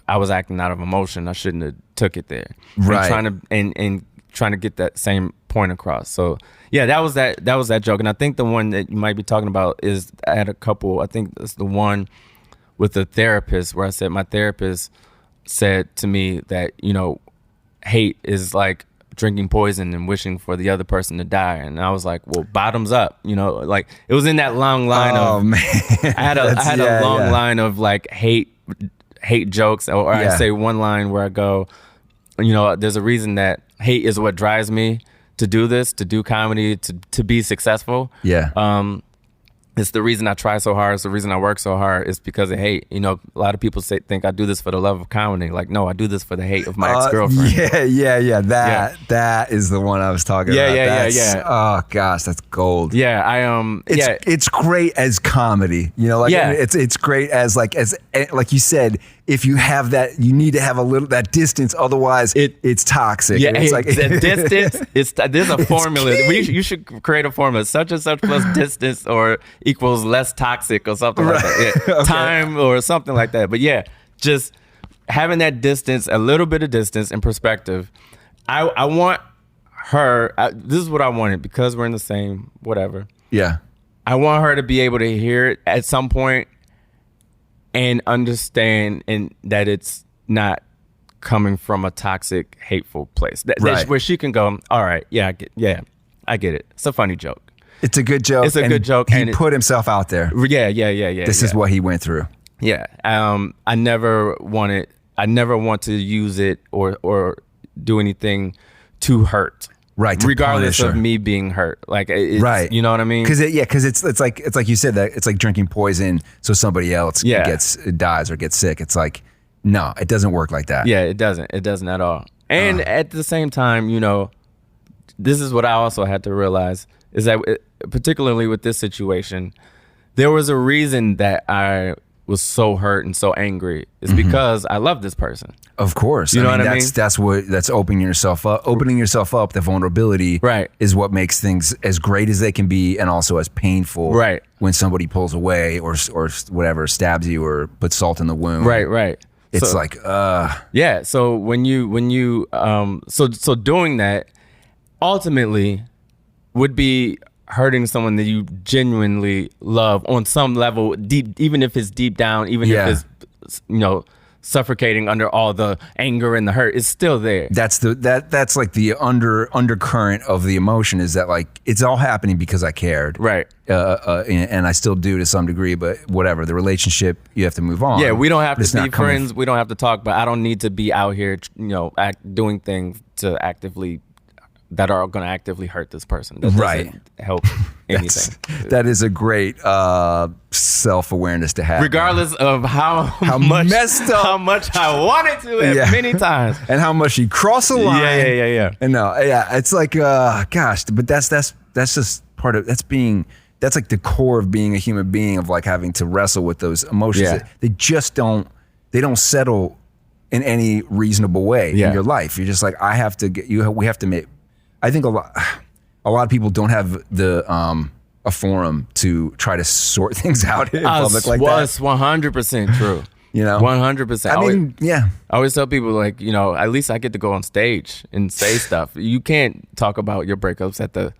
was acting out of emotion. I shouldn't have took it there. Right. And trying to get that same point across. So yeah, that was that joke. And I think the one that you might be talking about is, I had a couple. I think it's the one with the therapist, where I said my therapist said to me that, you know, hate is like drinking poison and wishing for the other person to die. And I was like, well, bottoms up, you know, like it was in that long line I had a long line of like hate jokes, or I say one line where I go, you know, there's a reason that hate is what drives me to do this, to do comedy, to be successful. It's the reason I try so hard. It's the reason I work so hard. It's because of hate. You know, a lot of people think I do this for the love of comedy. Like, no, I do this for the hate of my ex-girlfriend. That is the one I was talking about. Yeah. Oh gosh, that's gold. Yeah, it's great as comedy. You know, like it's great as like you said. If you have that, you need to have a little that distance. Otherwise, it's toxic. Yeah, it's like the distance. There's a formula. You should create a formula. Such and such plus distance or equals less toxic or something like that. Yeah. Okay. Time or something like that. But yeah, just having that distance, a little bit of distance and perspective. I want her. This is what I wanted, because we're in the same whatever. Yeah. I want her to be able to hear it at some point and understand that it's not coming from a toxic, hateful place. Where she can go, all right, I get it. It's a funny joke. It's a good joke. It's a good joke. He put himself out there. Yeah. This is what he went through. Yeah. I never want to use it or do anything to hurt. Right. Regardless of me being hurt. Like, you know what I mean? Because it's like you said, that it's like drinking poison so somebody else dies or gets sick. It's like, no, it doesn't work like that. Yeah, it doesn't. It doesn't at all. And at the same time, you know, this is what I also had to realize, is that particularly with this situation, there was a reason that I was so hurt and so angry. It's because I love this person. Of course. You know what I mean? That's opening yourself up. Opening yourself up, the vulnerability is what makes things as great as they can be, and also as painful when somebody pulls away or whatever, stabs you or puts salt in the wound. Right. It's so, like, yeah. So when you so doing that ultimately would be hurting someone that you genuinely love on some level, deep, even if it's deep down, even if it's, you know, suffocating under all the anger and the hurt, it's still there. That's like the undercurrent of the emotion, is that like it's all happening because I cared, right? And I still do to some degree, but whatever, the relationship, you have to move on. Yeah, we don't have to be friends. We don't have to talk, but I don't need to be out here, you know, doing things that are going to actively hurt this person. That doesn't help anything. That is a great self-awareness to have. Regardless of how much messed up, how much I wanted to many times. And how much you cross a line. Yeah. And it's like, gosh, but that's just part of, that's like the core of being a human being, of like having to wrestle with those emotions. They don't settle in any reasonable way Yeah. in your life. You're just like, I have to get you. We have to make. I think a lot of people don't have the a forum to try to sort things out in public like that. That's 100% true. You know, 100%. I mean, yeah. I always tell people, like, you know, at least I get to go on stage and say stuff. You can't talk about your breakups at the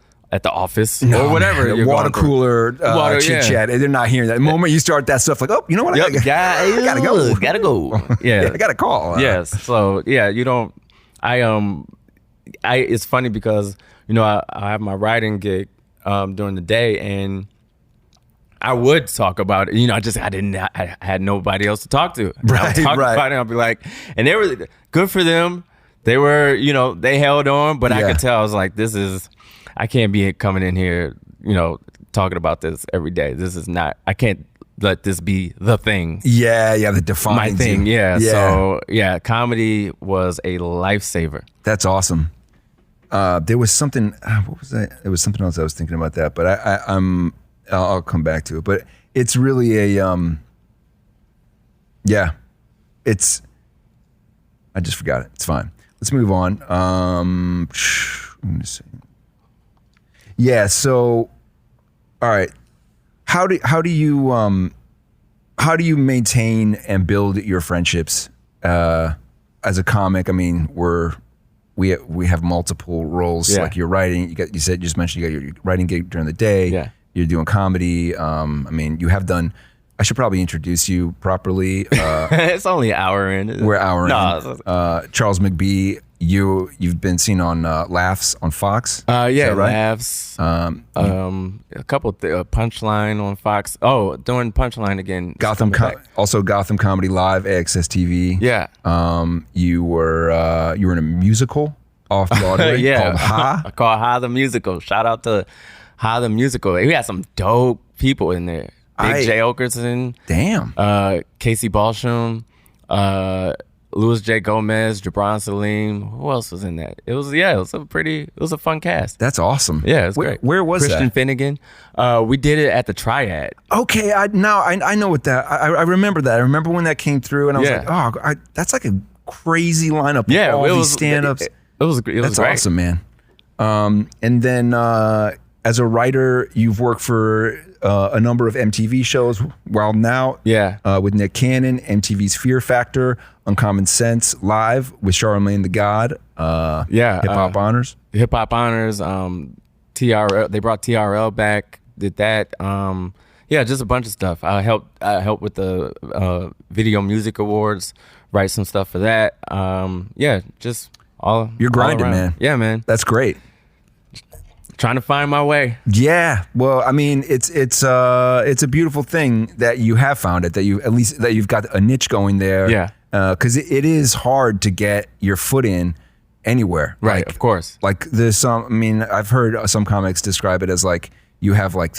office or whatever. Man, you're water going through. cooler chit chat. They're not hearing that. The moment you start that stuff, like, oh, you know what? I gotta go. Gotta go. Yeah. I gotta call. Yes. So yeah, you don't. It's funny because, you know, I have my writing gig during the day, and I would talk about it. You know, I had nobody else to talk to. And I would talk about it. I'll be like, and they were good for them. They were, you know, they held on, but I could tell I was like, I can't be coming in here, you know, talking about this every day. This is not. I can't let this be the thing. Yeah, the defines my thing. you. Yeah. So yeah, comedy was a lifesaver. That's awesome. There was something. What was that? There was something else I was thinking about that, but I'll come back to it. But it's really a it's. I just forgot it. It's fine. Let's move on. Let me see. Yeah. So, all right. How do you maintain and build your friendships as a comic? I mean, we have multiple roles. Like you're writing. You just mentioned you got your writing gig during the day. Yeah. You're doing comedy. I mean, you have done. I should probably introduce you properly. It's only an hour in. We're an hour in. Charles McBee. You've been seen on Laughs on Fox. Yeah, right? Laughs. A couple Punchline on Fox. Oh, doing Punchline again. Also Gotham Comedy Live, AXS TV. Yeah. You were in a musical off Broadway called Ha. Called Ha the Musical. Shout out to Ha the Musical. We had some dope people in there. Big J. Okerson. Damn. Casey Balsham. Louis J. Gomez, Jabron Salim. Who else was in that? It was a fun cast. That's awesome. Yeah, it's great. Where was Christian that? Finnegan. We did it at the Triad. Okay, I know what that. I remember that. I remember when that came through, and I was like, oh, that's like a crazy lineup. Yeah, of all these stand-ups. It was great. That's awesome, man. And then as a writer, you've worked for a number of MTV shows. While now, with Nick Cannon, MTV's Fear Factor, Uncommon Sense, Live with Charlamagne the God. Hip Hop Honors. Hip Hop Honors. TRL. They brought TRL back. Did that. Just a bunch of stuff. I helped with the Video Music Awards. Write some stuff for that. Just all. You're grinding, all man. Yeah, man. That's great. Trying to find my way. Yeah. Well, I mean, it's a beautiful thing that you have found it, that you've got a niche going there. Yeah. Because it is hard to get your foot in anywhere. Right. Like, of course. Like there's some. I mean, I've heard some comics describe it as like you have like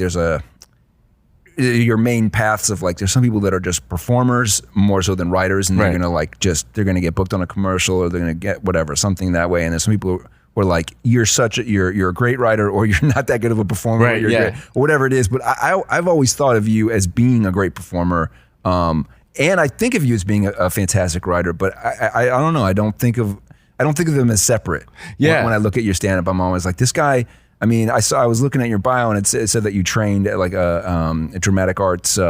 your main paths of like there's some people that are just performers more so than writers, and they're gonna get booked on a commercial, or they're gonna get whatever, something that way. And there's some people who are like, you're a great writer, or you're not that good of a performer, right, or you're great, or whatever it is. But I've always thought of you as being a great performer, and I think of you as being a fantastic writer. But I don't know. I don't think of them as separate. Yeah. When I look at your stand up, I'm always like, this guy. I mean, I was looking at your bio, and it said that you trained at like a dramatic arts. New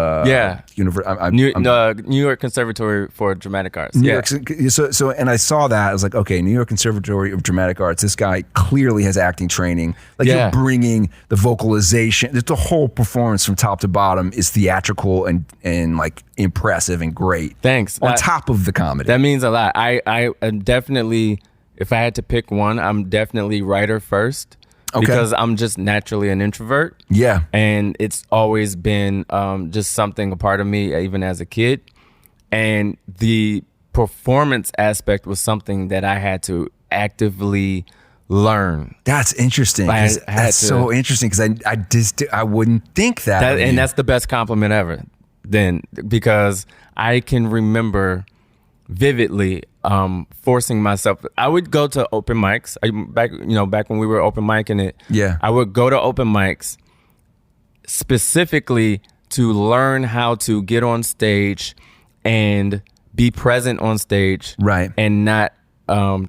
York Conservatory for Dramatic Arts. New York, so and I saw that. I was like, okay, New York Conservatory of Dramatic Arts. This guy clearly has acting training. Like you're bringing the vocalization. The whole performance from top to bottom is theatrical and like impressive and great. Thanks. On top of the comedy, that means a lot. I am definitely, if I had to pick one, I'm definitely writer first. Okay. Because I'm just naturally an introvert. Yeah. And it's always been just something, a part of me, even as a kid. And the performance aspect was something that I had to actively learn. That's interesting. That's so interesting because I wouldn't think that. And that's the best compliment ever. Then, because I can remember vividly forcing myself. I would go to open mics back when we were open micing it. Yeah, I would go to open mics specifically to learn how to get on stage and be present on stage, Right. and not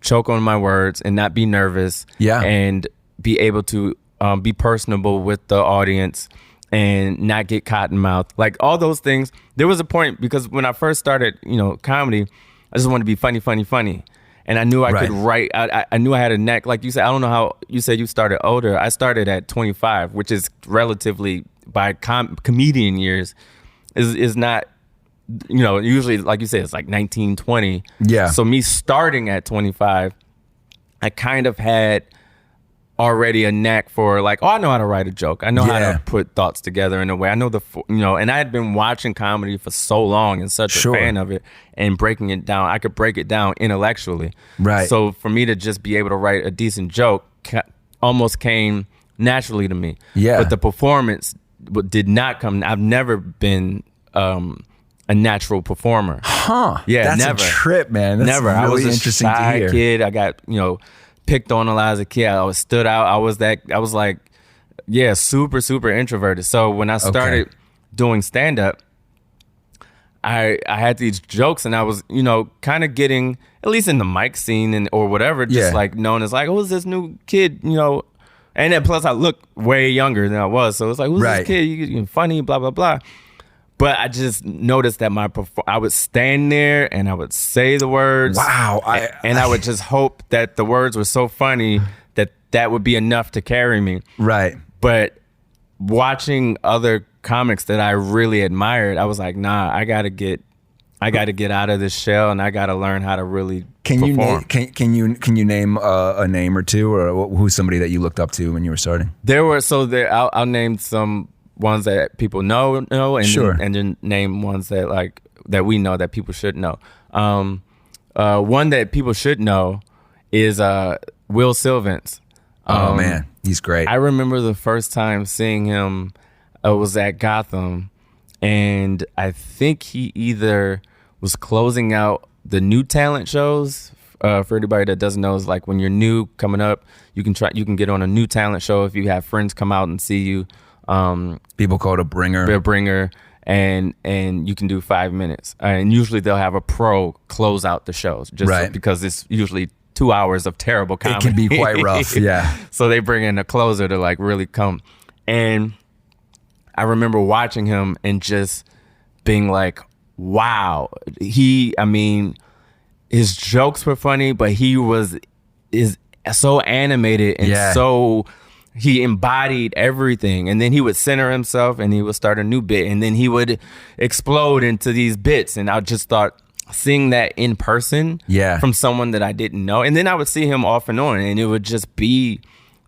choke on my words and not be nervous, and be able to be personable with the audience and not get cotton mouth, like all those things. There was a point, because when I first started, comedy, I just wanted to be funny. And I knew I could write. I knew I had a knack. Like you said, I don't know how you said you started older. I started at 25, which is relatively, by comedian years, is not, usually, like you said, it's like 19, 20. Yeah. So me starting at 25, I kind of had already a knack for, like, I know how to write a joke. I know how to put thoughts together in a way. I know and I had been watching comedy for so long and such a fan of it, and breaking it down. I could break it down intellectually. Right. So for me to just be able to write a decent joke almost came naturally to me. Yeah. But the performance did not come. I've never been a natural performer. Huh. Yeah, That's never. a trip, man. That's never. really I was a interesting shy to hear. kid. I got, picked on a lot as a kid. I was stood out. I was like, super, super introverted. So when I started doing stand-up, I had these jokes, and I was, kind of getting, at least in the mic scene or whatever, just like known as like, who's this new kid, and then plus I look way younger than I was. So it's like, who's this kid? You're funny, blah, blah, blah. But I just noticed that I would stand there and I would say the words. Wow. I would just hope that the words were so funny that would be enough to carry me. Right. But watching other comics that I really admired, I was like, nah, I gotta get out of this shell, and I gotta learn how to really perform. Can you name a name or two, or who's somebody that you looked up to when you were starting? I'll name some ones that people know, and then name ones that we know that people should know. One that people should know is Will Sylvans. Oh man, he's great. I remember the first time seeing him was at Gotham, and I think he either was closing out the new talent shows. For anybody that doesn't know, is like when you're new coming up, you can get on a new talent show if you have friends come out and see you. People call it a bringer. And you can do 5 minutes, and usually they'll have a pro close out the shows, just because it's usually 2 hours of terrible comedy. It can be quite rough. Yeah. So they bring in a closer to like really come. And I remember watching him and just being like, wow, his jokes were funny, but he is so animated and so he embodied everything. And then he would center himself and he would start a new bit, and then he would explode into these bits. And I just thought, seeing that in person from someone that I didn't know, and then I would see him off and on, and it would just be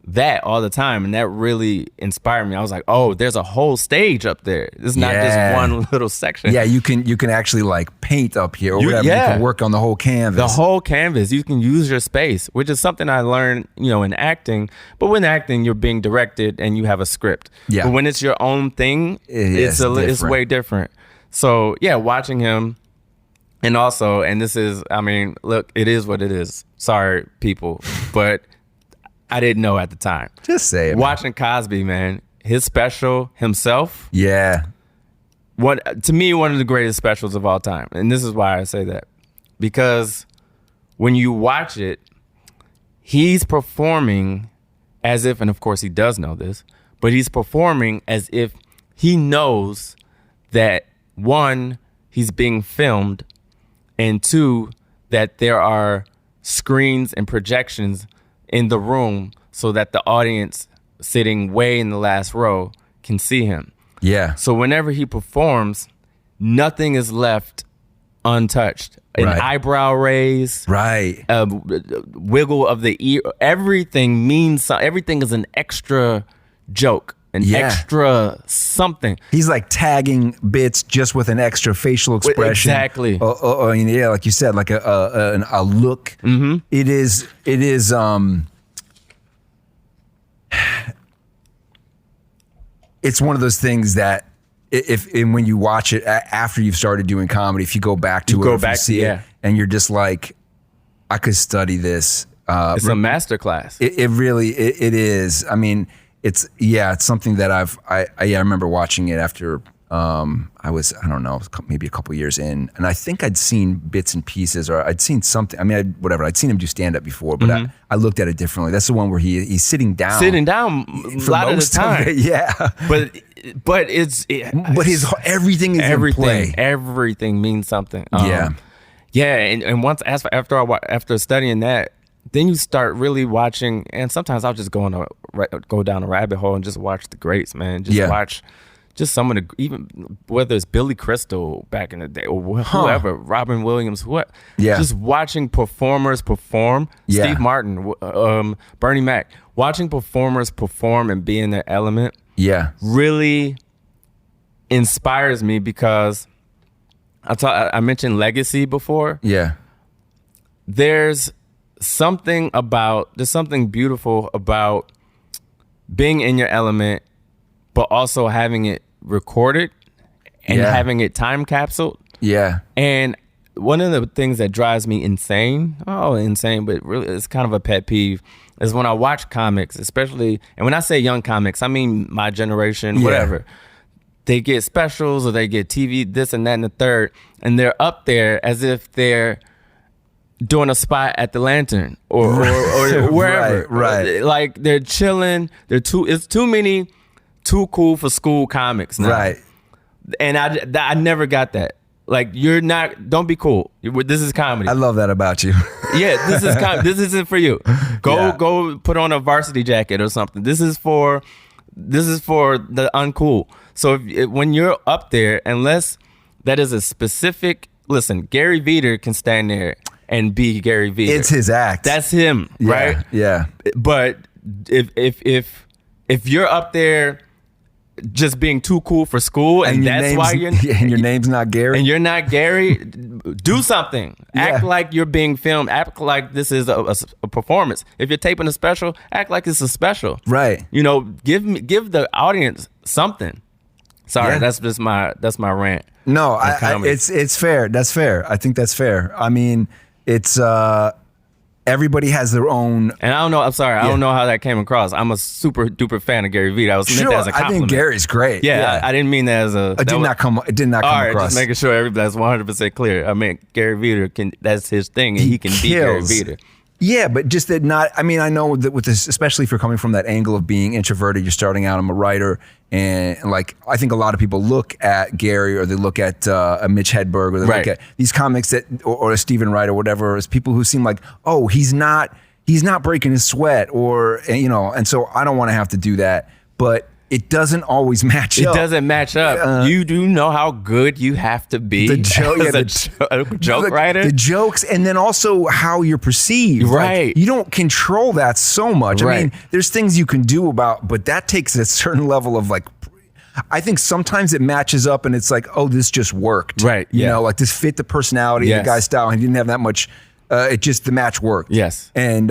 that all the time, and that really inspired me. I was like, oh, there's a whole stage up there. It's not just one little section. Yeah, you can actually like paint up here or whatever. You can work on the whole canvas. The whole canvas. You can use your space, which is something I learned, in acting. But when acting, you're being directed and you have a script. Yeah. But when it's your own thing, it's way different. So yeah, watching him, and also, and this is, look, it is what it is. Sorry, people, but I didn't know at the time. Just say it. Watching Cosby, man, his special himself. Yeah. To me, one of the greatest specials of all time. And this is why I say that. Because when you watch it, he's performing as if, and of course he does know this, but he's performing as if he knows that, one, he's being filmed, and two, that there are screens and projections in the room so that the audience sitting way in the last row can see him. Yeah. So whenever he performs, nothing is left untouched. An eyebrow raise, a wiggle of the ear, everything means something. Everything is an extra joke, extra something. He's like tagging bits just with an extra facial expression. Exactly. Like you said, like a look. Mm-hmm. It is. It's one of those things that when you watch it after you've started doing comedy, if you go back to you see it, and you're just like, I could study this. It's a masterclass. It really is. It's something that I remember watching it after I don't know, maybe a couple years in, and I think I'd seen bits and pieces, or I'd seen something. I mean, I'd seen him do stand up before, but I looked at it differently. That's the one where he's sitting down a lot of the time. Yeah, but his everything is in play. Everything means something. Yeah, and once after studying that, then you start really watching. And sometimes I'll just go down a rabbit hole and just watch the greats, man. Just watch. Just some of the, even whether it's Billy Crystal back in the day or whoever, Robin Williams, just watching performers perform, Steve Martin, Bernie Mac, watching performers perform and be in their element, really inspires me because I mentioned legacy before. Yeah. There's something beautiful about being in your element, but also having it recorded and having it time capsuled. Yeah. And one of the things that drives me insane, but really it's kind of a pet peeve, is when I watch comics, especially, and when I say young comics, I mean my generation, whatever. They get specials or they get TV, this and that and the third, and they're up there as if they're doing a spot at the Lantern or wherever. Right. Like they're chilling. It's too many too cool for school comics now. Right. And I never got that. Like, don't be cool. This is comedy. I love that about you. Yeah, this is this isn't for you. Go put on a varsity jacket or something. This is for the uncool. So when you're up there, unless that is a specific, listen, Gary Veter can stand there and be Gary Veter. It's his act. That's him, right? Yeah. But if you're up there just being too cool for school, and that's why your name's not Gary, and you're not Gary, do something. Act like you're being filmed. Act like this is a performance. If you're taping a special, act like it's a special. Right. You know, give the audience something. Sorry, that's my rant. No, it's fair. That's fair. I think that's fair. I mean, it's everybody has their own. And I don't know. I'm sorry. I don't know how that came across. I'm a super duper fan of Gary Vee. I was meant that as a compliment. I think Gary's great. Yeah. I didn't mean that as a. It did not come across. Just making sure everybody's 100% clear. I mean, Gary Vee that's his thing, and he can be Gary Vee. Yeah, but just that not. I mean, I know that with this, especially if you're coming from that angle of being introverted, you're starting out. I'm a writer, and like I think a lot of people look at Gary, or they look at a Mitch Hedberg, or they look at these comics that, or a Stephen Wright, or whatever, as people who seem like, oh, he's not breaking his sweat, or and so I don't want to have to do that, but it doesn't always match up. It doesn't match up. You do know how good you have to be as a joke writer. The jokes, and then also how you're perceived. Right. Like, you don't control that so much. Right. I mean, there's things you can do but that takes a certain level of like, I think sometimes it matches up and it's like, oh, this just worked. Right. You know, like this fit the personality of the guy's style. He didn't have that much. It just, the match worked. Yes. And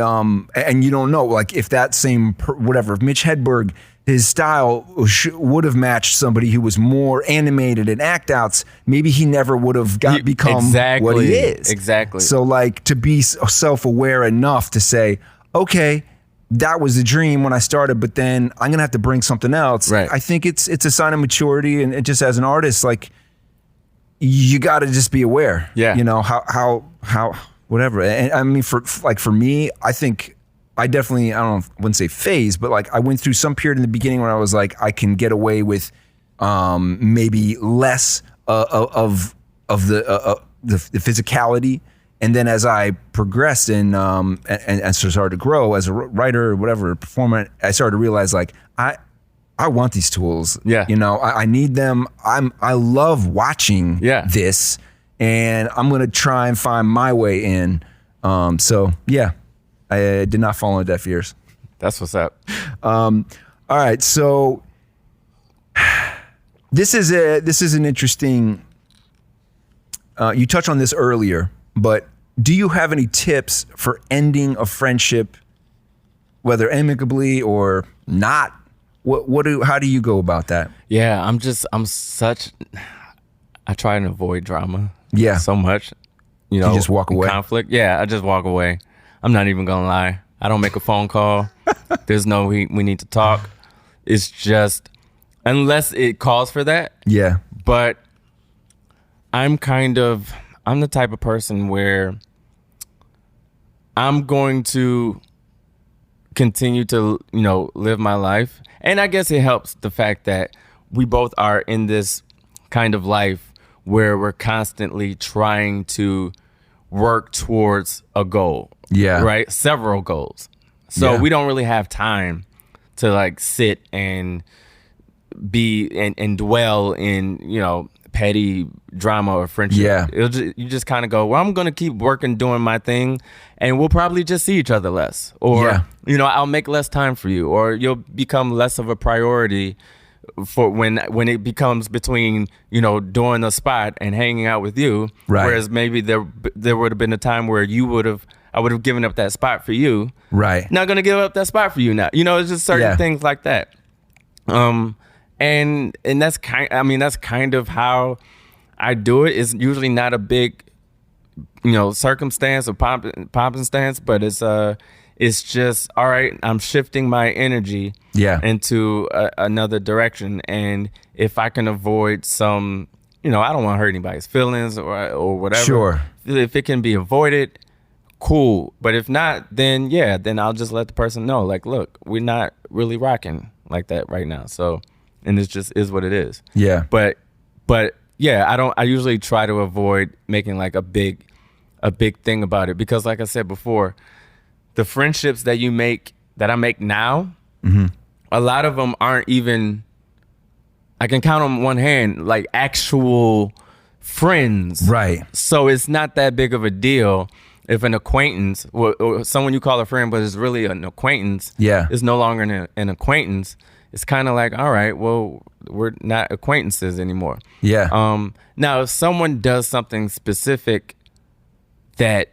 you don't know, like if that same, if Mitch Hedberg, his style would have matched somebody who was more animated and act outs, maybe he never would have become what he is. Exactly. So like to be self-aware enough to say, okay, that was the dream when I started, but then I'm gonna have to bring something else. Right. I think it's a sign of maturity, and just as an artist, like you got to just be aware. Yeah. You know how whatever. And I mean, for me, I think. I definitely, wouldn't say phase, but like I went through some period in the beginning where I was like, I can get away with maybe less of the physicality. And then as I progressed and started to grow as a writer or whatever, a performer, I started to realize like, I want these tools. Yeah. You know, I need them. I love watching this, and I'm going to try and find my way in. So yeah. I did not fall on deaf ears. That's what's up. All right, so this is an interesting. You touched on this earlier, but do you have any tips for ending a friendship, whether amicably or not? How do you go about that? Yeah, I try and avoid drama. Yeah, so much. You just walk away. Conflict. Yeah, I just walk away. I'm not even gonna lie. I don't make a phone call. There's no we need to talk. It's just unless it calls for that. Yeah. But I'm the type of person where I'm going to continue to, live my life. And I guess it helps the fact that we both are in this kind of life where we're constantly trying to work towards a goal. Yeah. Right? Several goals. So we don't really have time to like sit and be and dwell in, petty drama or friendship. Yeah. You just kind of go, well, I'm going to keep working, doing my thing, and we'll probably just see each other less. Or, I'll make less time for you, or you'll become less of a priority for when it becomes between, doing a spot and hanging out with you. Right. Whereas maybe there would have been a time where I would have given up that spot for you. Right. Not going to give up that spot for you now. It's just certain things like that. And that's kind of how I do it. It's usually not a big, circumstance or pomp and stance, but it's just, all right, I'm shifting my energy into another direction. And if I can avoid some, I don't want to hurt anybody's feelings or whatever. Sure. If it can be avoided, cool. But if not, then I'll just let the person know, like, look, we're not really rocking like that right now. So, and it just is what it is. Yeah. But I usually try to avoid making like a big thing about it, because like I said before, the friendships that I make now, a lot of them aren't even, I can count on one hand, like actual friends. Right. So it's not that big of a deal if an acquaintance or someone you call a friend, but is really an acquaintance, is no longer an acquaintance. It's kind of like, all right, well, we're not acquaintances anymore. Yeah. Now, if someone does something specific that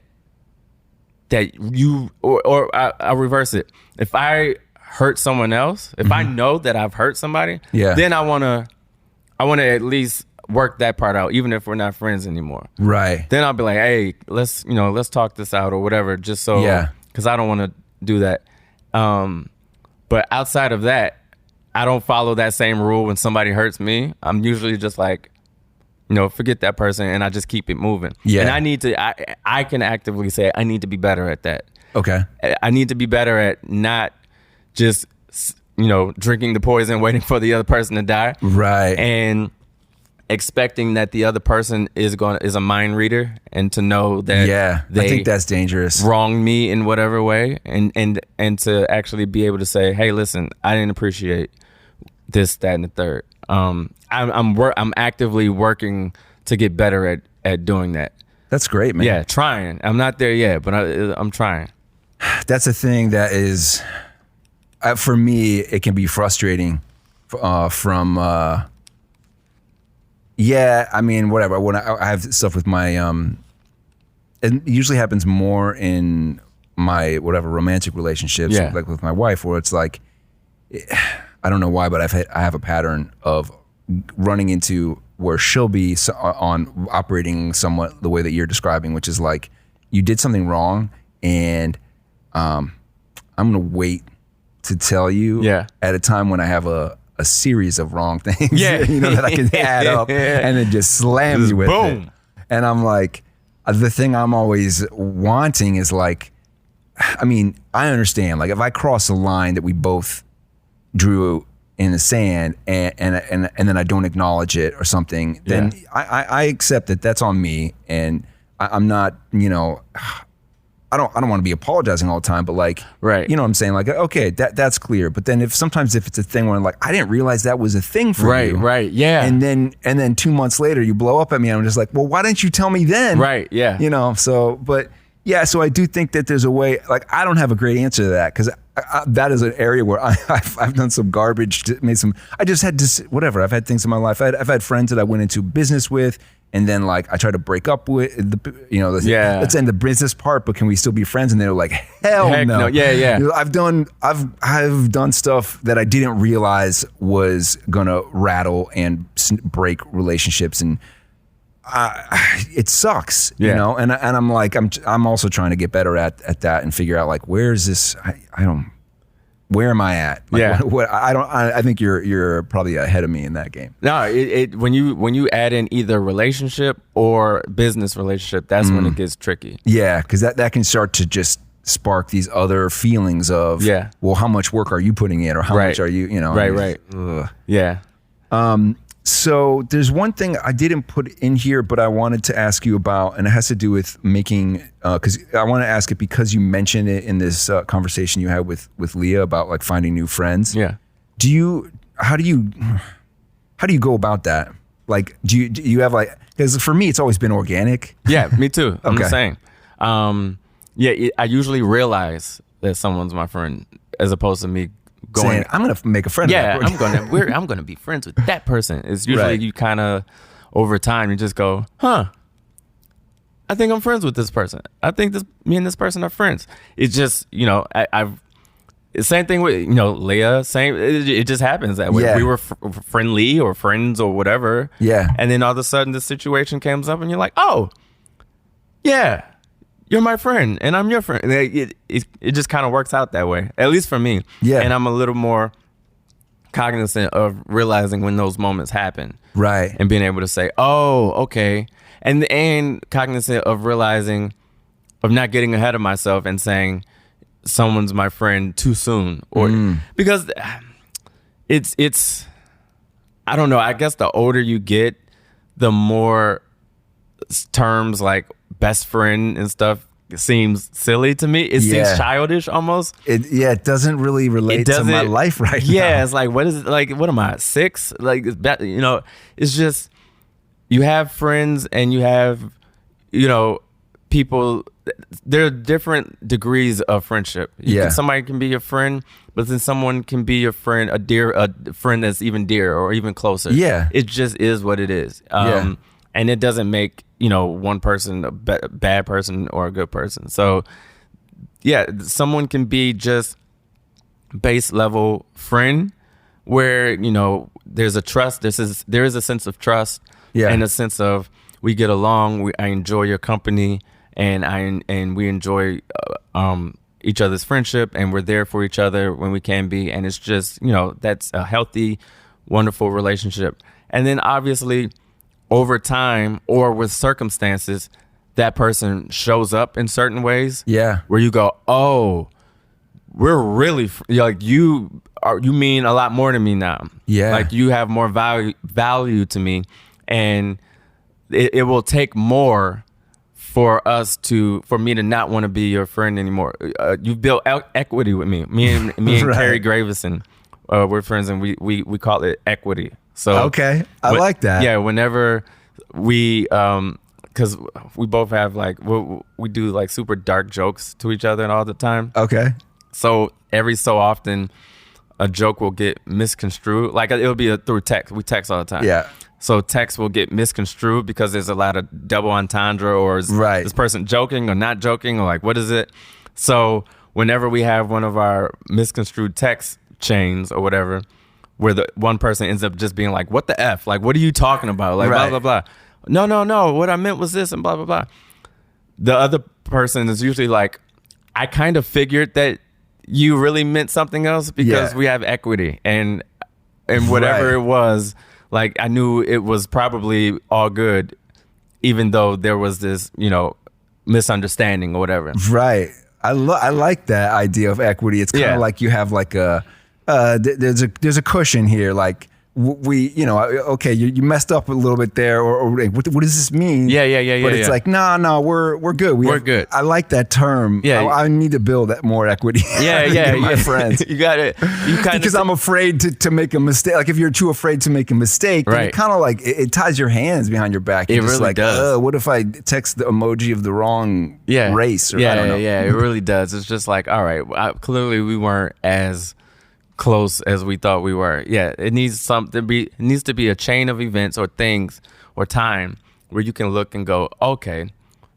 you, or I'll reverse it. If I hurt someone else, if I know that I've hurt somebody, then I want to at least work that part out, even if we're not friends anymore. Right. Then I'll be like, hey, let's talk this out or whatever, just so, because I don't want to do that. But outside of that, I don't follow that same rule when somebody hurts me. I'm usually just like, forget that person, and I just keep it moving. Yeah. And I need to, I can actively say I need to be better at that. Okay. I need to be better at not just, drinking the poison, waiting for the other person to die. Right. And expecting that the other person is a mind reader, and to know that I think that's dangerous. Wronged me in whatever way, and to actually be able to say, hey, listen, I didn't appreciate this, that, and the third. I'm actively working to get better at doing that. That's great, man. Yeah, trying. I'm not there yet, but I'm trying. That's a thing that is, for me, it can be frustrating from whatever. When I have stuff with my, it usually happens more in my romantic relationships, like with my wife, where it's like, I don't know why, but I have a pattern of running into where she'll be on operating somewhat the way that you're describing, which is like, you did something wrong, and I'm gonna wait to tell you at a time when I have a series of wrong things, that I can add up and then just slam you with it. And I'm like, the thing I'm always wanting is like, I understand, like if I cross a line that we both drew in the sand and then I don't acknowledge it or something, then I accept that that's on me, and I'm not, I don't want to be apologizing all the time, but like, right. You know what I'm saying? Like, okay, that's clear. But then sometimes if it's a thing where like, I didn't realize that was a thing for you. Right. Yeah. And then 2 months later you blow up at me, and I'm just like, well, why didn't you tell me then? Right. Yeah. So I do think that there's a way, like, I don't have a great answer to that, because that is an area where I've done some garbage, I just had to, whatever. I've had things in my life. I've had friends that I went into business with, and then like I tried to break up with let's end the business part, but can we still be friends? And they were like, Heck no. Yeah. I've done stuff that I didn't realize was gonna rattle and break relationships, and it sucks, and I'm like, I'm also trying to get better at that and figure out like, where is this? where am I at? Like, Yeah. I think you're probably ahead of me in that game. No, when you add in either relationship or business relationship, that's when it gets tricky. Yeah, because that can start to just spark these other feelings of, well, how much work are you putting in, or how much are you, Right. Ugh. Yeah. So there's one thing I didn't put in here, but I wanted to ask you about, and it has to do with making, because I want to ask it because you mentioned it in this conversation you had with Leah about like finding new friends. Yeah. How do you go about that? Like, do you have like, because for me, it's always been organic. Yeah, me too. I'm Okay. the same. I usually realize that someone's my friend as opposed to me going, Saying, I'm going to make a friend of that person. I'm gonna be friends with that person. It's usually Right. you kind of over time you just go, I think I'm friends with this person. I think me and this person are friends. It's just I've same thing with Leah. Same, it just happens that way. Yeah. We were friendly or friends or whatever. Yeah. And then all of a sudden the situation comes up and you're like, oh, yeah. You're my friend, and I'm your friend. It just kind of works out that way, at least for me. Yeah. And I'm a little more cognizant of realizing when those moments happen, Right. and being able to say, "Oh, okay," and cognizant of realizing of not getting ahead of myself and saying someone's my friend too soon, or because it's I don't know. I guess the older you get, the more terms like best friend and stuff seems silly to me. It seems childish almost. It doesn't really relate to my life right now. Yeah, it's like, what is it? Like, what am I, 6? Like, it's just, you have friends and you have, people. There are different degrees of friendship. Somebody can be your friend, but then someone can be your friend, a friend that's even dearer or even closer. Yeah. It just is what it is. And it doesn't make, one person a bad person or a good person. So, yeah, someone can be just base level friend where, there's a trust. There is a sense of trust and a sense of we get along. I enjoy your company and we enjoy each other's friendship, and we're there for each other when we can be. And it's just, that's a healthy, wonderful relationship. And then obviously, over time or with circumstances, that person shows up in certain ways. Yeah. Where you go, oh, we're really like you mean a lot more to me now. Yeah. Like you have more value to me, and it will take more for me to not want to be your friend anymore. You've built equity with me. Me and Right. Carrie Gravison, we're friends, and we call it equity. So Okay. I like that. Yeah, whenever we because we both have like we do like super dark jokes to each other and all the time. Okay. So every so often a joke will get misconstrued. Like it'll be through text. We text all the time. Yeah. So text will get misconstrued because there's a lot of double entendre, or is this person joking or not joking, or like, what is it? So whenever we have one of our misconstrued text chains or whatever, where the one person ends up just being like, what the F? Like, what are you talking about? Like, Right. blah, blah, blah. No. What I meant was this and blah, blah, blah. The other person is usually like, I kind of figured that you really meant something else because we have equity. And whatever Right. it was, like, I knew it was probably all good, even though there was this, misunderstanding or whatever. Right. I like that idea of equity. It's kind of like you have like there's a cushion here. Like okay, you messed up a little bit there, or like, what does this mean? Yeah. But it's like, no, we're good. We're good. I like that term. Yeah. I need to build that more equity. Yeah. My friends. You got it. Because I'm afraid to make a mistake. Like if you're too afraid to make a mistake, then it kind of like it ties your hands behind your back. It You're just really like, does. what if I text the emoji of the wrong race? Or I don't know. Yeah. It really does. It's just like, all right, clearly we weren't as close as we thought we were. Yeah, it needs to be a chain of events or things or time where you can look and go, okay,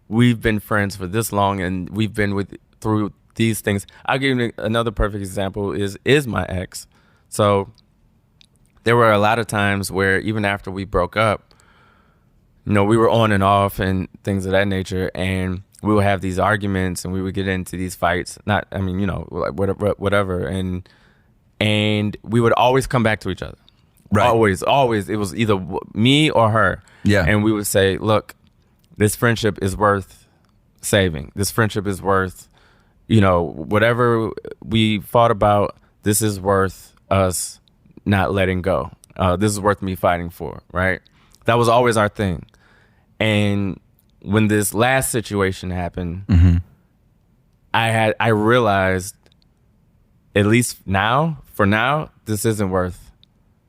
we've been friends for this long and we've been through these things. I'll give you another perfect example is my ex. So there were a lot of times where even after we broke up, we were on and off and things of that nature, and we would have these arguments and we would get into these fights. Like whatever. And and we would always come back to each other. Right. Always. It was either me or her. Yeah. And we would say, look, this friendship is worth saving. This friendship is worth, whatever we fought about, this is worth us not letting go. This is worth me fighting for, right? That was always our thing. And when this last situation happened, I realized, at least for now, this isn't worth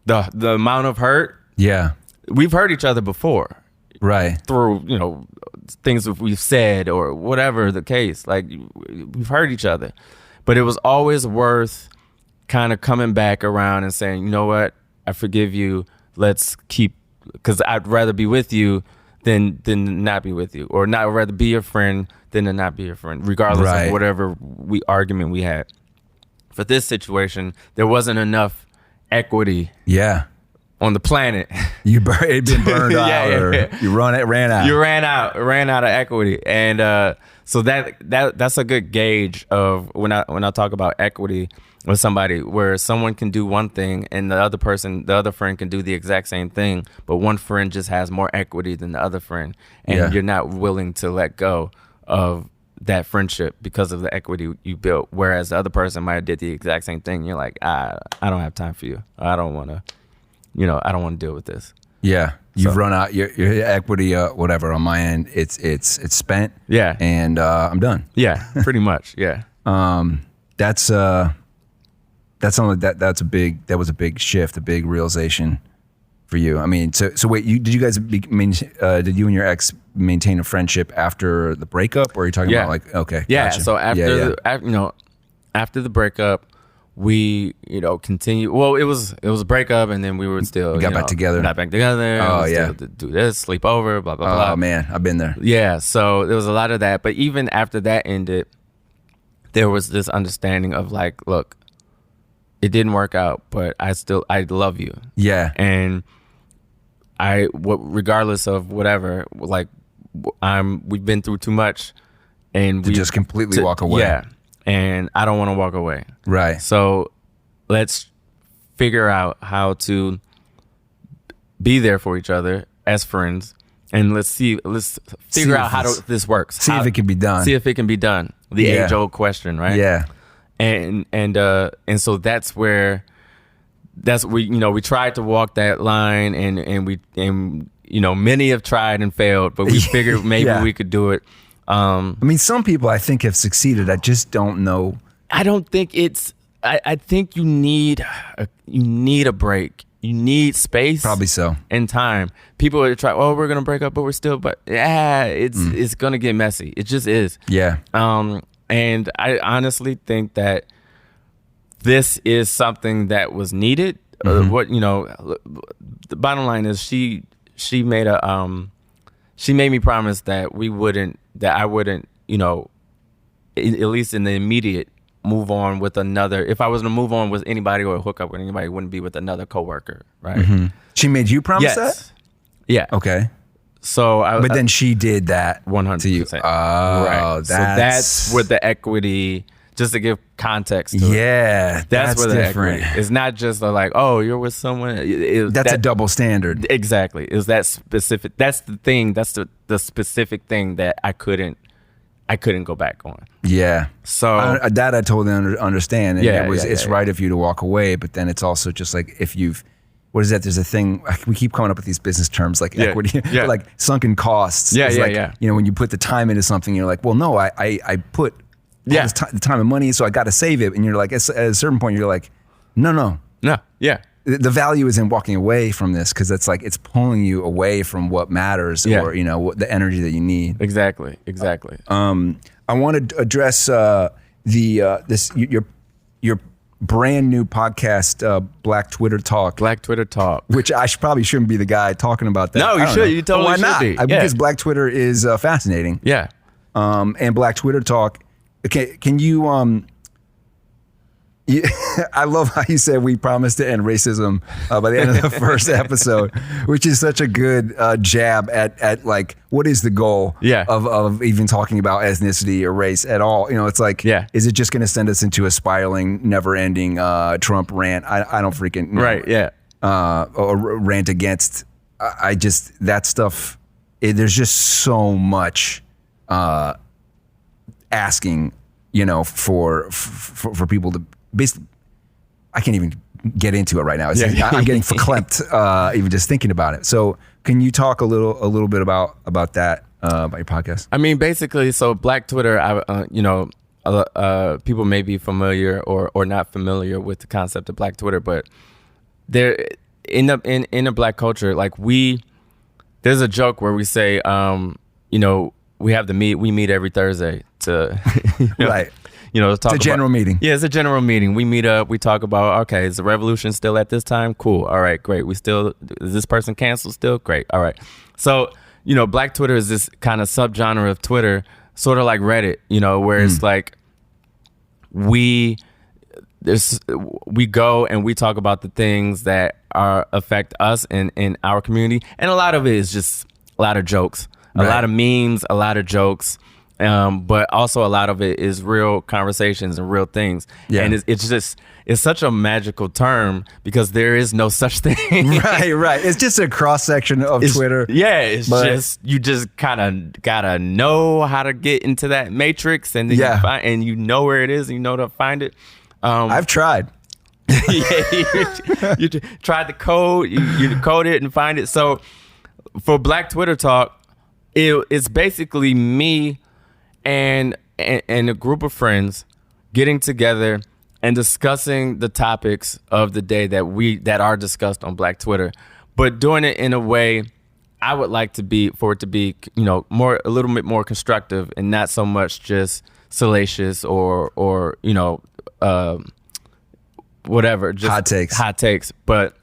the amount of hurt. Yeah. We've hurt each other before. Right. Through, things that we've said or whatever the case. Like, we've hurt each other. But it was always worth kind of coming back around and saying, you know what? I forgive you. Let's keep, because I'd rather be with you than not be with you, or not rather be your friend than to not be your friend, regardless of whatever argument we had. For this situation, there wasn't enough equity. Yeah. On the planet. It'd been burned out, or you ran out. You ran out of equity, and so that's a good gauge of when I talk about equity with somebody, where someone can do one thing and the other friend can do the exact same thing, but one friend just has more equity than the other friend, and you're not willing to let go of that friendship because of the equity you built, whereas the other person might have did the exact same thing. You're like, I don't have time for you. I don't want to. I don't want to deal with this. Yeah. You've run out your equity, whatever. On my end, it's spent. Yeah. And I'm done. Yeah, pretty much. Yeah. That was a big shift, a big realization for you. I mean, so wait, did you and your ex maintain a friendship after the breakup, or are you talking about like, okay. Yeah. Gotcha. So after the breakup, we, continue. Well, it was a breakup, and then we were still got back together. Oh yeah, do this, sleep over, blah blah blah. Oh man, I've been there. Yeah, so there was a lot of that. But even after that ended, there was this understanding of like, look, it didn't work out, but I love you. Yeah, and regardless of whatever, like, we've been through too much, and we just completely walk away. Yeah. And I don't want to walk away. Right. So let's figure out how to be there for each other as friends, and let's figure out how this works. See if it can be done. The age-old question, right? Yeah. And so that's where we tried to walk that line, and many have tried and failed, but we figured maybe we could do it. I mean, some people I think have succeeded. I just don't know. I don't think I think you need a break. You need space. Probably so. And time. People are try, we're going to break up, but it's going to get messy. It just is. Yeah. And I honestly think that this is something that was needed. The bottom line is she made me promise that I wouldn't, at least in the immediate, move on with another. If I was to move on with anybody or hook up with anybody, it wouldn't be with another coworker, right? Mm-hmm. She made you promise that? Yeah. Okay. So, but then she did that 100%. to you. Oh, right. So that's where the equity. Just to give context to it. That's where the different. Equity. It's not just like, oh, you're with someone. That's a double standard. Exactly. It was that specific. That's the thing. That's the specific thing that I couldn't go back on. Yeah. So that I totally understand. And it's right of you to walk away, but then it's also just like if you've, what is that? There's a thing, we keep coming up with these business terms like equity, like sunken costs. Yeah. When you put the time into something, you're like, well, no, I put the time and money, so I got to save it. And you're like, at a certain point, you're like, no. Yeah. The value is in walking away from this, because it's like it's pulling you away from what matters, or the energy that you need. Exactly. I want to address your brand new podcast, Black Twitter Talk. Which I probably shouldn't be the guy talking about that. No, you should. You totally why not? should be. Because Black Twitter is fascinating. Yeah. And Black Twitter Talk. Okay, can you I love how you said we promised to end racism by the end of the first episode, which is such a good jab at like what is the goal of even talking about ethnicity or race at all. It's like, is it just going to send us into a spiraling, never-ending Trump rant? I don't freaking know. Right, yeah. Or rant against. I just, that stuff, there's just so much asking, for people to basically, I can't even get into it right now. I'm getting verklempt even just thinking about it. So can you talk a little bit about that, about your podcast? I mean, basically, so Black Twitter, people may be familiar or not familiar with the concept of Black Twitter, but there in a Black culture, like there's a joke where we say, we have we meet every Thursday to, right. Talk it's a general meeting. Yeah, it's a general meeting. We meet up. We talk about, okay, is the revolution still at this time? Cool. All right, great. Is this person canceled still? Great. All right. So, Black Twitter is this kind of subgenre of Twitter, sort of like Reddit, where it's like we go and we talk about the things that affect us in our community. And a lot of it is just a lot of jokes, a lot of memes, a lot of jokes. But also a lot of it is real conversations and real things. Yeah. And it's such a magical term because there is no such thing. Right. It's just a cross section of Twitter. Yeah. You just kind of gotta know how to get into that matrix and then you know where it is and you know to find it. I've tried. You tried the code, you code it and find it. So for Black Twitter Talk, it's basically me and a group of friends getting together and discussing the topics of the day that are discussed on Black Twitter, but doing it in a way I would like for it to be, a little bit more constructive and not so much just salacious or whatever, just hot takes, but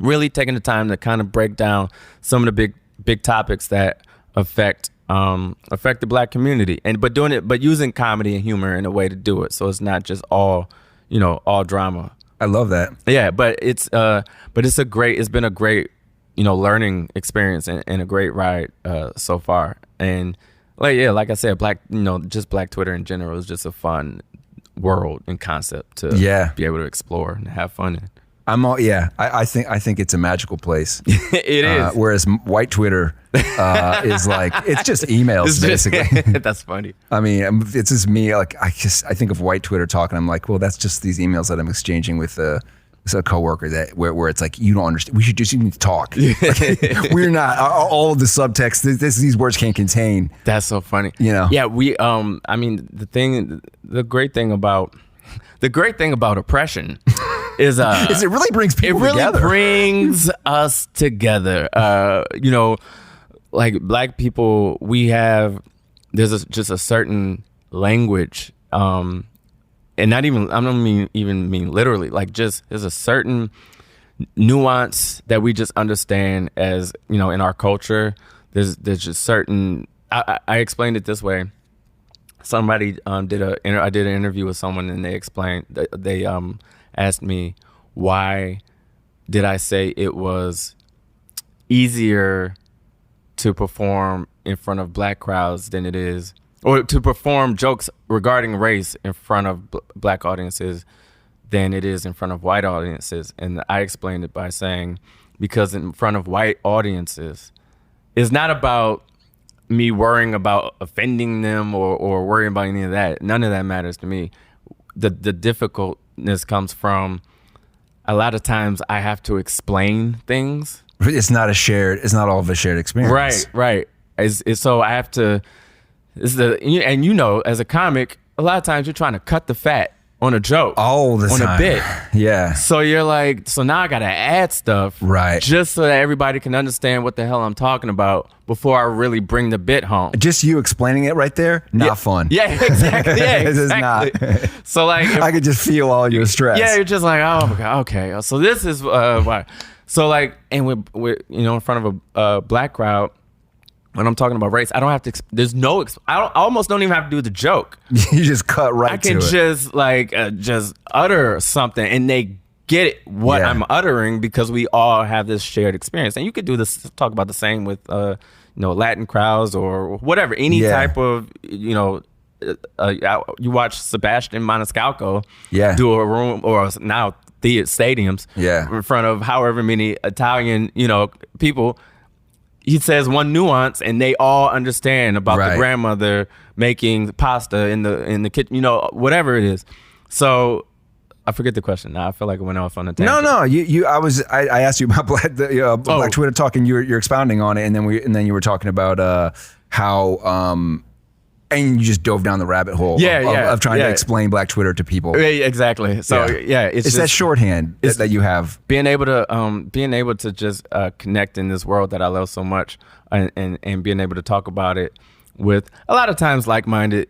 really taking the time to kind of break down some of the big topics that affect the Black community, but using comedy and humor in a way to do it, so it's not just all drama. I love that. Yeah, but it's been a great learning experience and a great ride so far. And like I said, just Black Twitter in general is just a fun world and concept to be able to explore and have fun in. I think it's a magical place. It is. Whereas white Twitter is like, it's just emails, basically. That's funny. I mean, it's just me. Like, I think of white Twitter talk, and I'm like, well, that's just these emails that I'm exchanging with a coworker where it's like, you don't understand. We should just need to talk. Like, we're not all of the subtext. These words can't contain. That's so funny. Yeah. We. I mean, the great thing about oppression. Is it really brings people together. It really brings us together. Like Black people, there's just a certain language, and not even, I don't mean literally, like just there's a certain nuance that we just understand as, in our culture. There's just certain, I explained it this way. Somebody I did an interview with someone and they explained, they asked me, why did I say it was easier to perform in front of Black crowds than it is, or to perform jokes regarding race in front of Black audiences than it is in front of white audiences? And I explained it by saying, because in front of white audiences, it's not about me worrying about offending them or worrying about any of that. None of that matters to me. The difficultness comes from a lot of times I have to explain things. It's not all of a shared experience. Right. So I have to, as a comic, a lot of times you're trying to cut the fat on a joke. All the time. On a bit. Yeah. So you're like, so now I got to add stuff. Right. Just so that everybody can understand what the hell I'm talking about before I really bring the bit home. Just you explaining it right there, not fun. Yeah, exactly. Yeah, exactly. This is not. So like, I could just feel all your stress. Yeah, you're just like, oh my God, okay. So this is why. So like, and we're in front of a Black crowd, when I'm talking about race, I don't have to. There's no. I almost don't even have to do the joke. You just cut right to it. I can just just utter something, and they get it what I'm uttering because we all have this shared experience. And you could do this. Talk about the same with Latin crowds or whatever. Any type of you watch Sebastian Maniscalco do a room or now stadiums in front of however many Italian people. He says one nuance, and they all understand about the grandmother making pasta in the kitchen, whatever it is. So I forget the question now. I feel like I went off on a tangent. No. I asked you about Black Twitter Talk, and you're expounding on it, and then you were talking about how. And you just dove down the rabbit hole of trying to explain Black Twitter to people. Yeah, exactly. So it's just, that shorthand that you have. Being able to just connect in this world that I love so much, and being able to talk about it with a lot of times like-minded,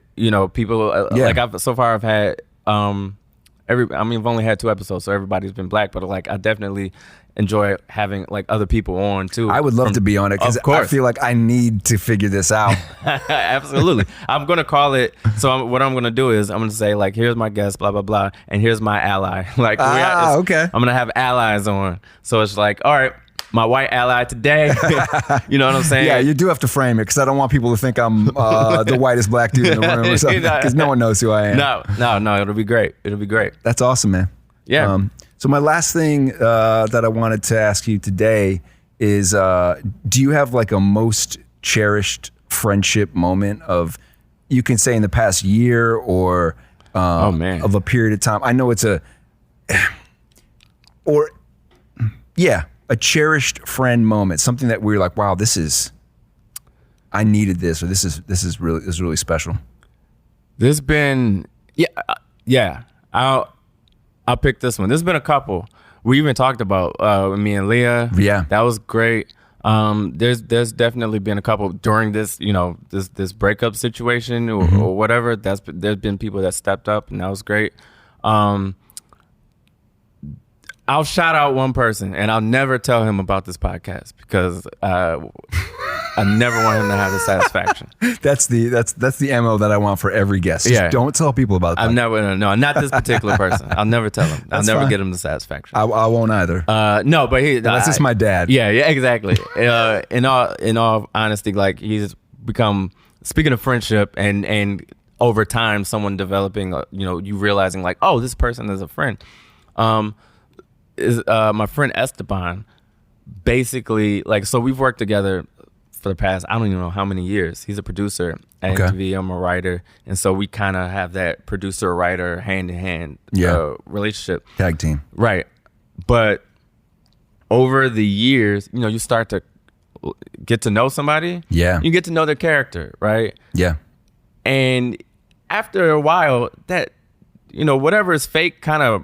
people. Like I've had I've only had 2 episodes, so everybody's been Black, but I definitely enjoy having other people on too. I would love to be on it because I feel like I need to figure this out. Absolutely. I'm going to call it. So what I'm going to do is I'm going to say here's my guest, blah, blah, blah. And here's my ally. Okay. I'm going to have allies on. So it's all right, my white ally today. You know what I'm saying? Yeah, you do have to frame it because I don't want people to think I'm the whitest Black dude in the room or something because no one knows who I am. No. It'll be great. That's awesome, man. Yeah. So my last thing that I wanted to ask you today is, do you have a most cherished friendship moment of, you can say in the past year or of a period of time? I know it's a cherished friend moment, something that we're like, wow, I needed this, or this is really special. There's been I'll pick this one. There's been a couple. We even talked about me and Leah. Yeah, that was great. There's definitely been a couple during this this breakup situation or whatever. There's been people that stepped up, and that was great. I'll shout out one person, and I'll never tell him about this podcast because I never want him to have the satisfaction. That's the MO that I want for every guest. Just don't tell people about it. Not this particular person. I'll never tell him. I'll never get him the satisfaction. I won't either. No, but that's just my dad. Yeah, exactly. In all honesty, he's become, speaking of friendship and over time, someone developing, you realizing oh, this person is a friend. Is my friend Esteban. Basically, so we've worked together for the past, I don't even know how many years. He's a producer at McBee. I'm a writer. And so we kind of have that producer-writer hand-in-hand relationship. Tag team. Right. But over the years, you start to get to know somebody. Yeah. You get to know their character, right? Yeah. And after a while, that, whatever is fake kind of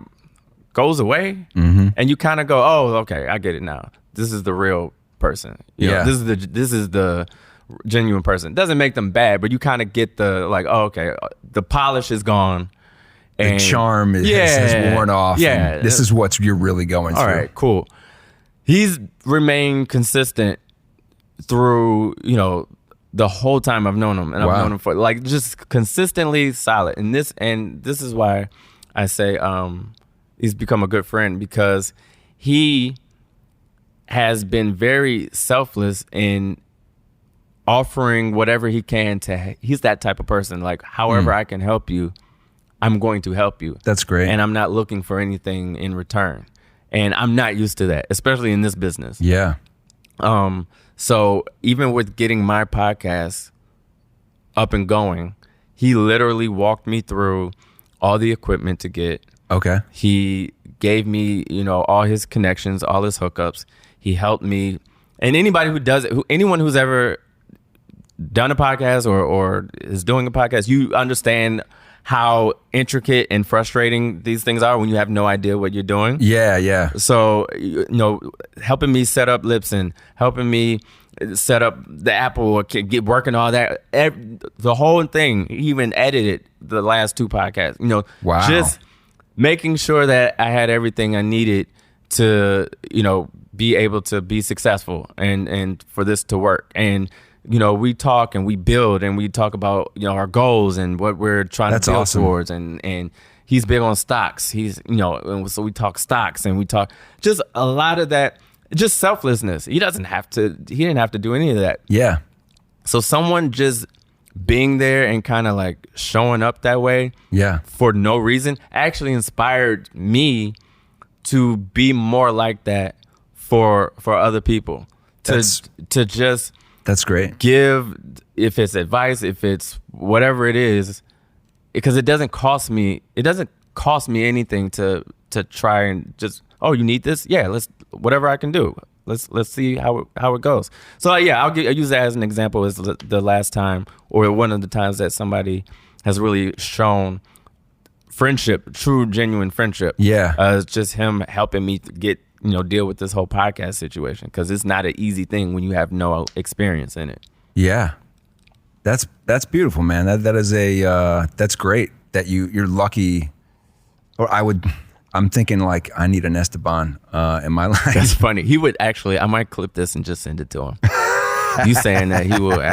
goes away. Mm-hmm. And you kind of go, oh, okay, I get it now. This is the real person. You know, this is the genuine person. Doesn't make them bad, but you kind of get the oh, okay, the polish is gone. And the charm has worn off. Yeah. This is what you're really going through. All right, cool. He's remained consistent through, the whole time I've known him. And I've known him for just consistently solid. And this is why I say he's become a good friend, because he has been very selfless in offering whatever he can he's that type of person. However I can help you, I'm going to help you. That's great. And I'm not looking for anything in return. And I'm not used to that, especially in this business. Yeah. So even with getting my podcast up and going, he literally walked me through all the equipment to get. Okay. He gave me, all his connections, all his hookups. He helped me. And anybody who does it, anyone who's ever done a podcast or is doing a podcast, you understand how intricate and frustrating these things are when you have no idea what you're doing. Yeah. So, helping me set up Lipson, helping me set up the Apple, or get working all that, the whole thing. He even edited the last 2 podcasts. Wow. Just making sure that I had everything I needed to, be able to be successful and for this to work. And we talk and we build and we talk about, our goals and what we're trying That's to build awesome. towards. And he's big on stocks. He's, and so we talk stocks and we talk just a lot of that, just selflessness. He didn't have to do any of that. Yeah. So someone just being there and kind of like showing up that way Yeah. for no reason actually inspired me to be more like that for other people. To just That's great. give, if it's advice, if it's whatever it is, because it doesn't cost me anything to try and just, oh, you need this? Yeah, let's, whatever I can do. Let's see how it goes. So I'll use that as an example as the last time, or one of the times that somebody has really shown friendship, true, genuine friendship. Yeah. It's just him helping me to deal with this whole podcast situation, because it's not an easy thing when you have no experience in it. Yeah. That's beautiful, man. That is that's great that you're lucky. Or I'm thinking like I need an Esteban in my life. That's funny. He would actually, I might clip this and just send it to him. You saying that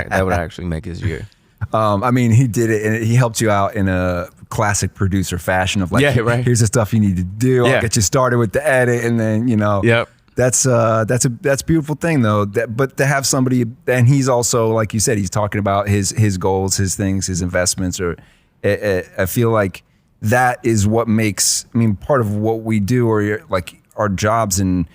that would actually make his year. I mean, he did it, and he helped you out in a classic producer fashion of like, right. Here's the stuff you need to do. I'll get you started with the edit, and then Yep. That's a beautiful thing though. But to have somebody, and he's also, like you said, he's talking about his goals, his things, his investments. Or I feel like that is what makes. I mean, part of what we do, or like our jobs, and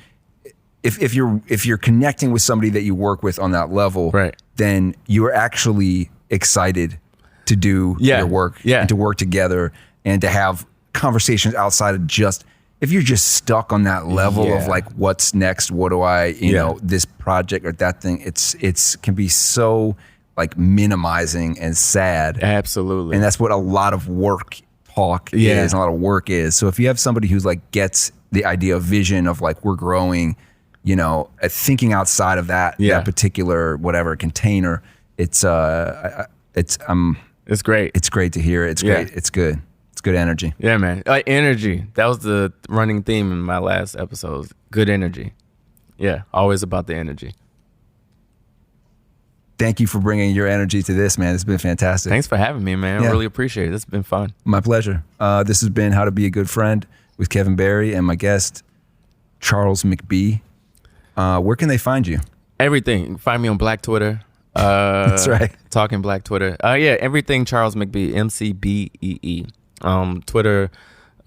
if you're connecting with somebody that you work with on that level, right, then you are actually excited to do your work and to work together and to have conversations outside of just, if you're just stuck on that level of like, what's next? What do I, this project or that thing, it's can be so like minimizing and sad. Absolutely. And that's what a lot of work talk is, and a lot of work is. So if you have somebody who's like gets the idea of vision of like, we're growing, thinking outside of that particular whatever container, it's great. It's great to hear. It's great. It's good. It's good energy. Yeah, man. Like energy. That was the running theme in my last episodes. Good energy. Yeah, always about the energy. Thank you for bringing your energy to this, man. It's been fantastic. Thanks for having me, man. I really appreciate it. It's been fun. My pleasure. This has been How to Be a Good Friend with Kevin Berrey and my guest, Charles McBee. Where can they find you? Everything. You can find me on Black Twitter. That's right. Talking Black Twitter. Everything Charles McBee, MCBEE. Twitter,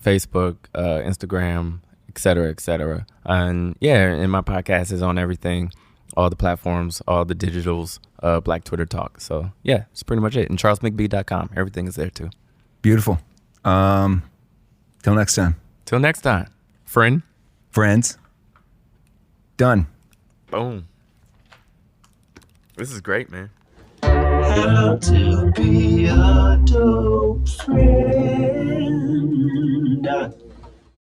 Facebook, Instagram, et cetera. And and my podcast is on everything, all the platforms, all the digitals, Black Twitter Talk. So it's pretty much it. And charlesmcbee.com. Everything is there too. Beautiful. Till next time. Till next time. Friends. Done. Boom. This is great, man. How to be